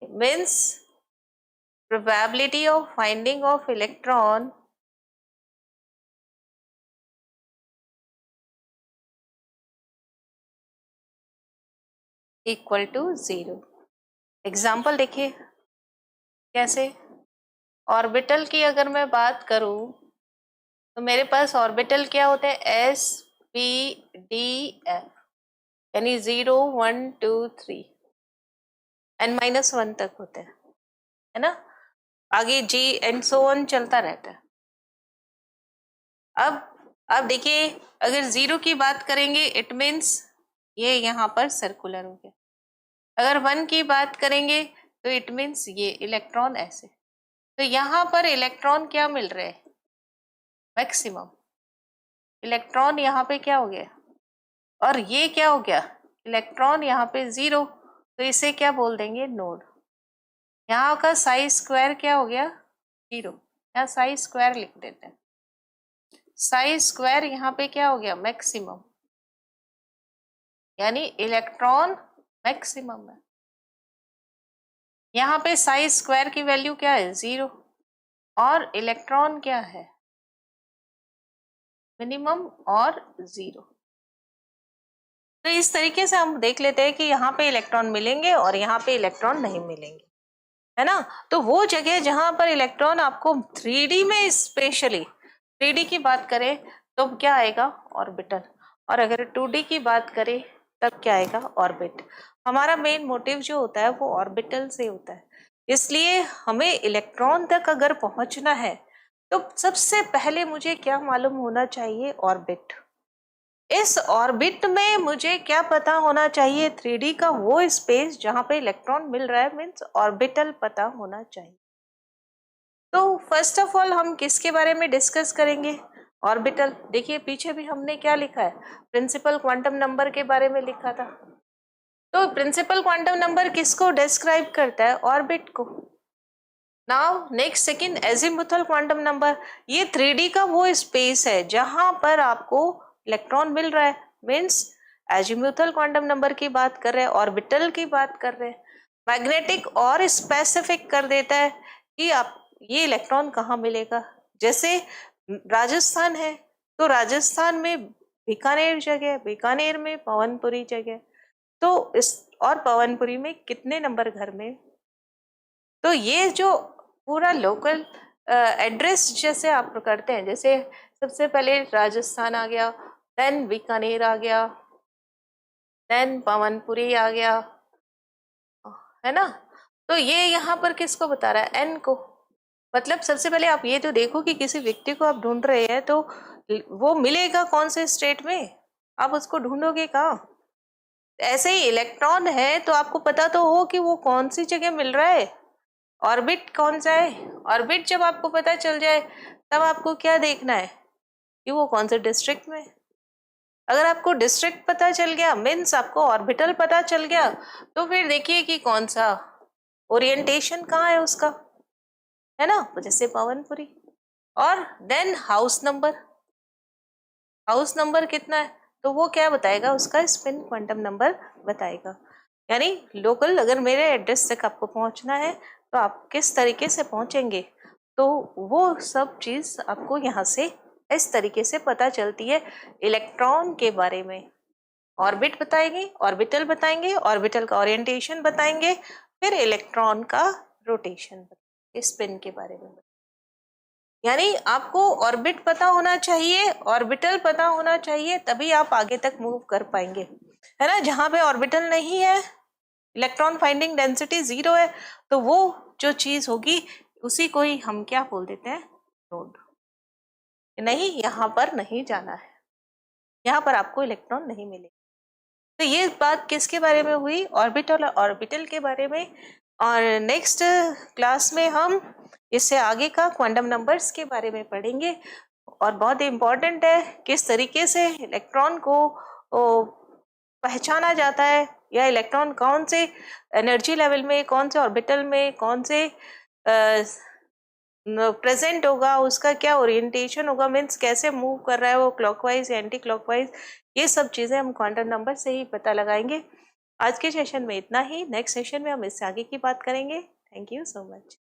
S1: Means probability of finding of electron equal to 0। Example देखिए कैसे, ऑर्बिटल की अगर मैं बात करूं तो मेरे पास ऑर्बिटल क्या होते हैं, एस पी डी एफ, यानी 0 1 2 3 n-1 तक होते हैं, है ना, आगे जी एंड सो ऑन चलता रहता है। अब देखिए अगर 0 की बात करेंगे इट मीन्स ये यहाँ पर सर्कुलर हो गया, अगर 1 की बात करेंगे तो इट मीन्स ये इलेक्ट्रॉन ऐसे, तो यहाँ पर इलेक्ट्रॉन क्या मिल रहे हैं, मैक्सिमम इलेक्ट्रॉन यहाँ पे क्या हो गया, और ये क्या हो गया, इलेक्ट्रॉन यहाँ पे 0, तो इसे क्या बोल देंगे, नोड। यहाँ का साई स्क्वायर क्या हो गया, 0। या साई स्क्वायर लिख देते हैं। साई स्क्वायर यहाँ पे क्या हो गया, मैक्सिमम, यानी इलेक्ट्रॉन मैक्सिमम है। यहाँ पे साई स्क्वायर की वैल्यू क्या है, 0, और इलेक्ट्रॉन क्या है, मिनिमम और 0। तो इस तरीके से हम देख लेते हैं कि यहाँ पे इलेक्ट्रॉन मिलेंगे और यहाँ पे इलेक्ट्रॉन नहीं मिलेंगे, है ना। तो वो जगह जहां पर इलेक्ट्रॉन आपको 3D में, स्पेशली 3D की बात करें तो क्या आएगा, ऑर्बिटल, और अगर 2D की बात करें तब क्या आएगा, ऑर्बिट। हमारा मेन मोटिव जो होता है वो ऑर्बिटल से होता है, इसलिए हमें इलेक्ट्रॉन तक अगर पहुंचना है तो सबसे पहले मुझे क्या मालूम होना चाहिए, ऑर्बिट। इस ऑर्बिट में मुझे क्या पता होना चाहिए, 3D का वो स्पेस जहां पे इलेक्ट्रॉन मिल रहा है, मीन्स ऑर्बिटल पता होना चाहिए। तो फर्स्ट ऑफ ऑल हम किसके बारे में डिस्कस करेंगे, ऑर्बिटल। देखिए पीछे भी हमने क्या लिखा है, प्रिंसिपल क्वांटम नंबर के बारे में लिखा था। तो प्रिंसिपल क्वांटम नंबर किसको डिस्क्राइब करता है, ऑर्बिट को। Now next second, azimuthal quantum number, ये 3D का वो स्पेस है जहां पर आपको इलेक्ट्रॉन मिल रहा है, मीन्स एजीमुथल क्वांटम नंबर की बात कर रहे हैं, ऑर्बिटल की बात कर रहे हैं। मैग्नेटिक और स्पेसिफिक कर देता है कि आप ये इलेक्ट्रॉन कहाँ मिलेगा। जैसे राजस्थान है तो राजस्थान में बीकानेर जगह, बीकानेर में पवनपुरी जगह, तो इस और पवनपुरी में कितने नंबर घर में। तो ये जो पूरा लोकल एड्रेस जैसे आप करते हैं, जैसे सबसे पहले राजस्थान आ गया, देन बीकानेर आ गया, देन पवनपुरी आ गया, है ना। तो ये यहाँ पर किसको बता रहा है, एन को। मतलब सबसे पहले आप ये तो देखो कि किसी व्यक्ति को आप ढूंढ रहे हैं तो वो मिलेगा कौन से स्टेट में, आप उसको ढूंढोगे कहाँ। ऐसे ही इलेक्ट्रॉन है तो आपको पता तो हो कि वो कौन सी जगह मिल रहा है, ऑर्बिट कौन सा है। ऑर्बिट जब आपको पता चल जाए तब आपको क्या देखना है कि वो कौन से डिस्ट्रिक्ट में। अगर आपको डिस्ट्रिक्ट पता चल गया, मीन्स आपको ऑर्बिटल पता चल गया, तो फिर देखिए कि कौन सा ओरिएंटेशन कहाँ है उसका, है ना। जैसे पवनपुरी। और then house number, house number कितना है तो वो क्या बताएगा, उसका स्पिन क्वांटम नंबर बताएगा। यानी लोकल अगर मेरे एड्रेस तक आपको पहुंचना है तो आप किस तरीके से पहुंचेंगे, तो वो सब चीज आपको यहाँ से इस तरीके से पता चलती है। इलेक्ट्रॉन के बारे में ऑर्बिट बताएंगे, ऑर्बिटल बताएंगे, ऑर्बिटल का ओरिएंटेशन बताएंगे, फिर इलेक्ट्रॉन का रोटेशन, स्पिन के बारे में। यानी आपको ऑर्बिट पता होना चाहिए, ऑर्बिटल पता होना चाहिए, तभी आप आगे तक मूव कर पाएंगे, है ना। जहां पे ऑर्बिटल नहीं है, इलेक्ट्रॉन फाइंडिंग डेंसिटी 0 है, तो वो जो चीज होगी उसी को ही हम क्या बोल देते हैं, रोड। नहीं, यहाँ पर नहीं जाना है, यहाँ पर आपको इलेक्ट्रॉन नहीं मिलेगा। तो ये बात किसके बारे में हुई, ऑर्बिटल और ऑर्बिटल के बारे में। और नेक्स्ट क्लास में हम इससे आगे का क्वांटम नंबर्स के बारे में पढ़ेंगे। और बहुत इम्पोर्टेंट है किस तरीके से इलेक्ट्रॉन को पहचाना जाता है, या इलेक्ट्रॉन कौन से एनर्जी लेवल में, कौन से ऑर्बिटल में, कौन से प्रेजेंट होगा, उसका क्या ओरिएंटेशन होगा, मीन्स कैसे मूव कर रहा है वो, क्लॉकवाइज या एंटी क्लॉकवाइज। ये सब चीज़ें हम क्वांटम नंबर से ही पता लगाएंगे। आज के सेशन में इतना ही, नेक्स्ट सेशन में हम इससे आगे की बात करेंगे। Thank you so much.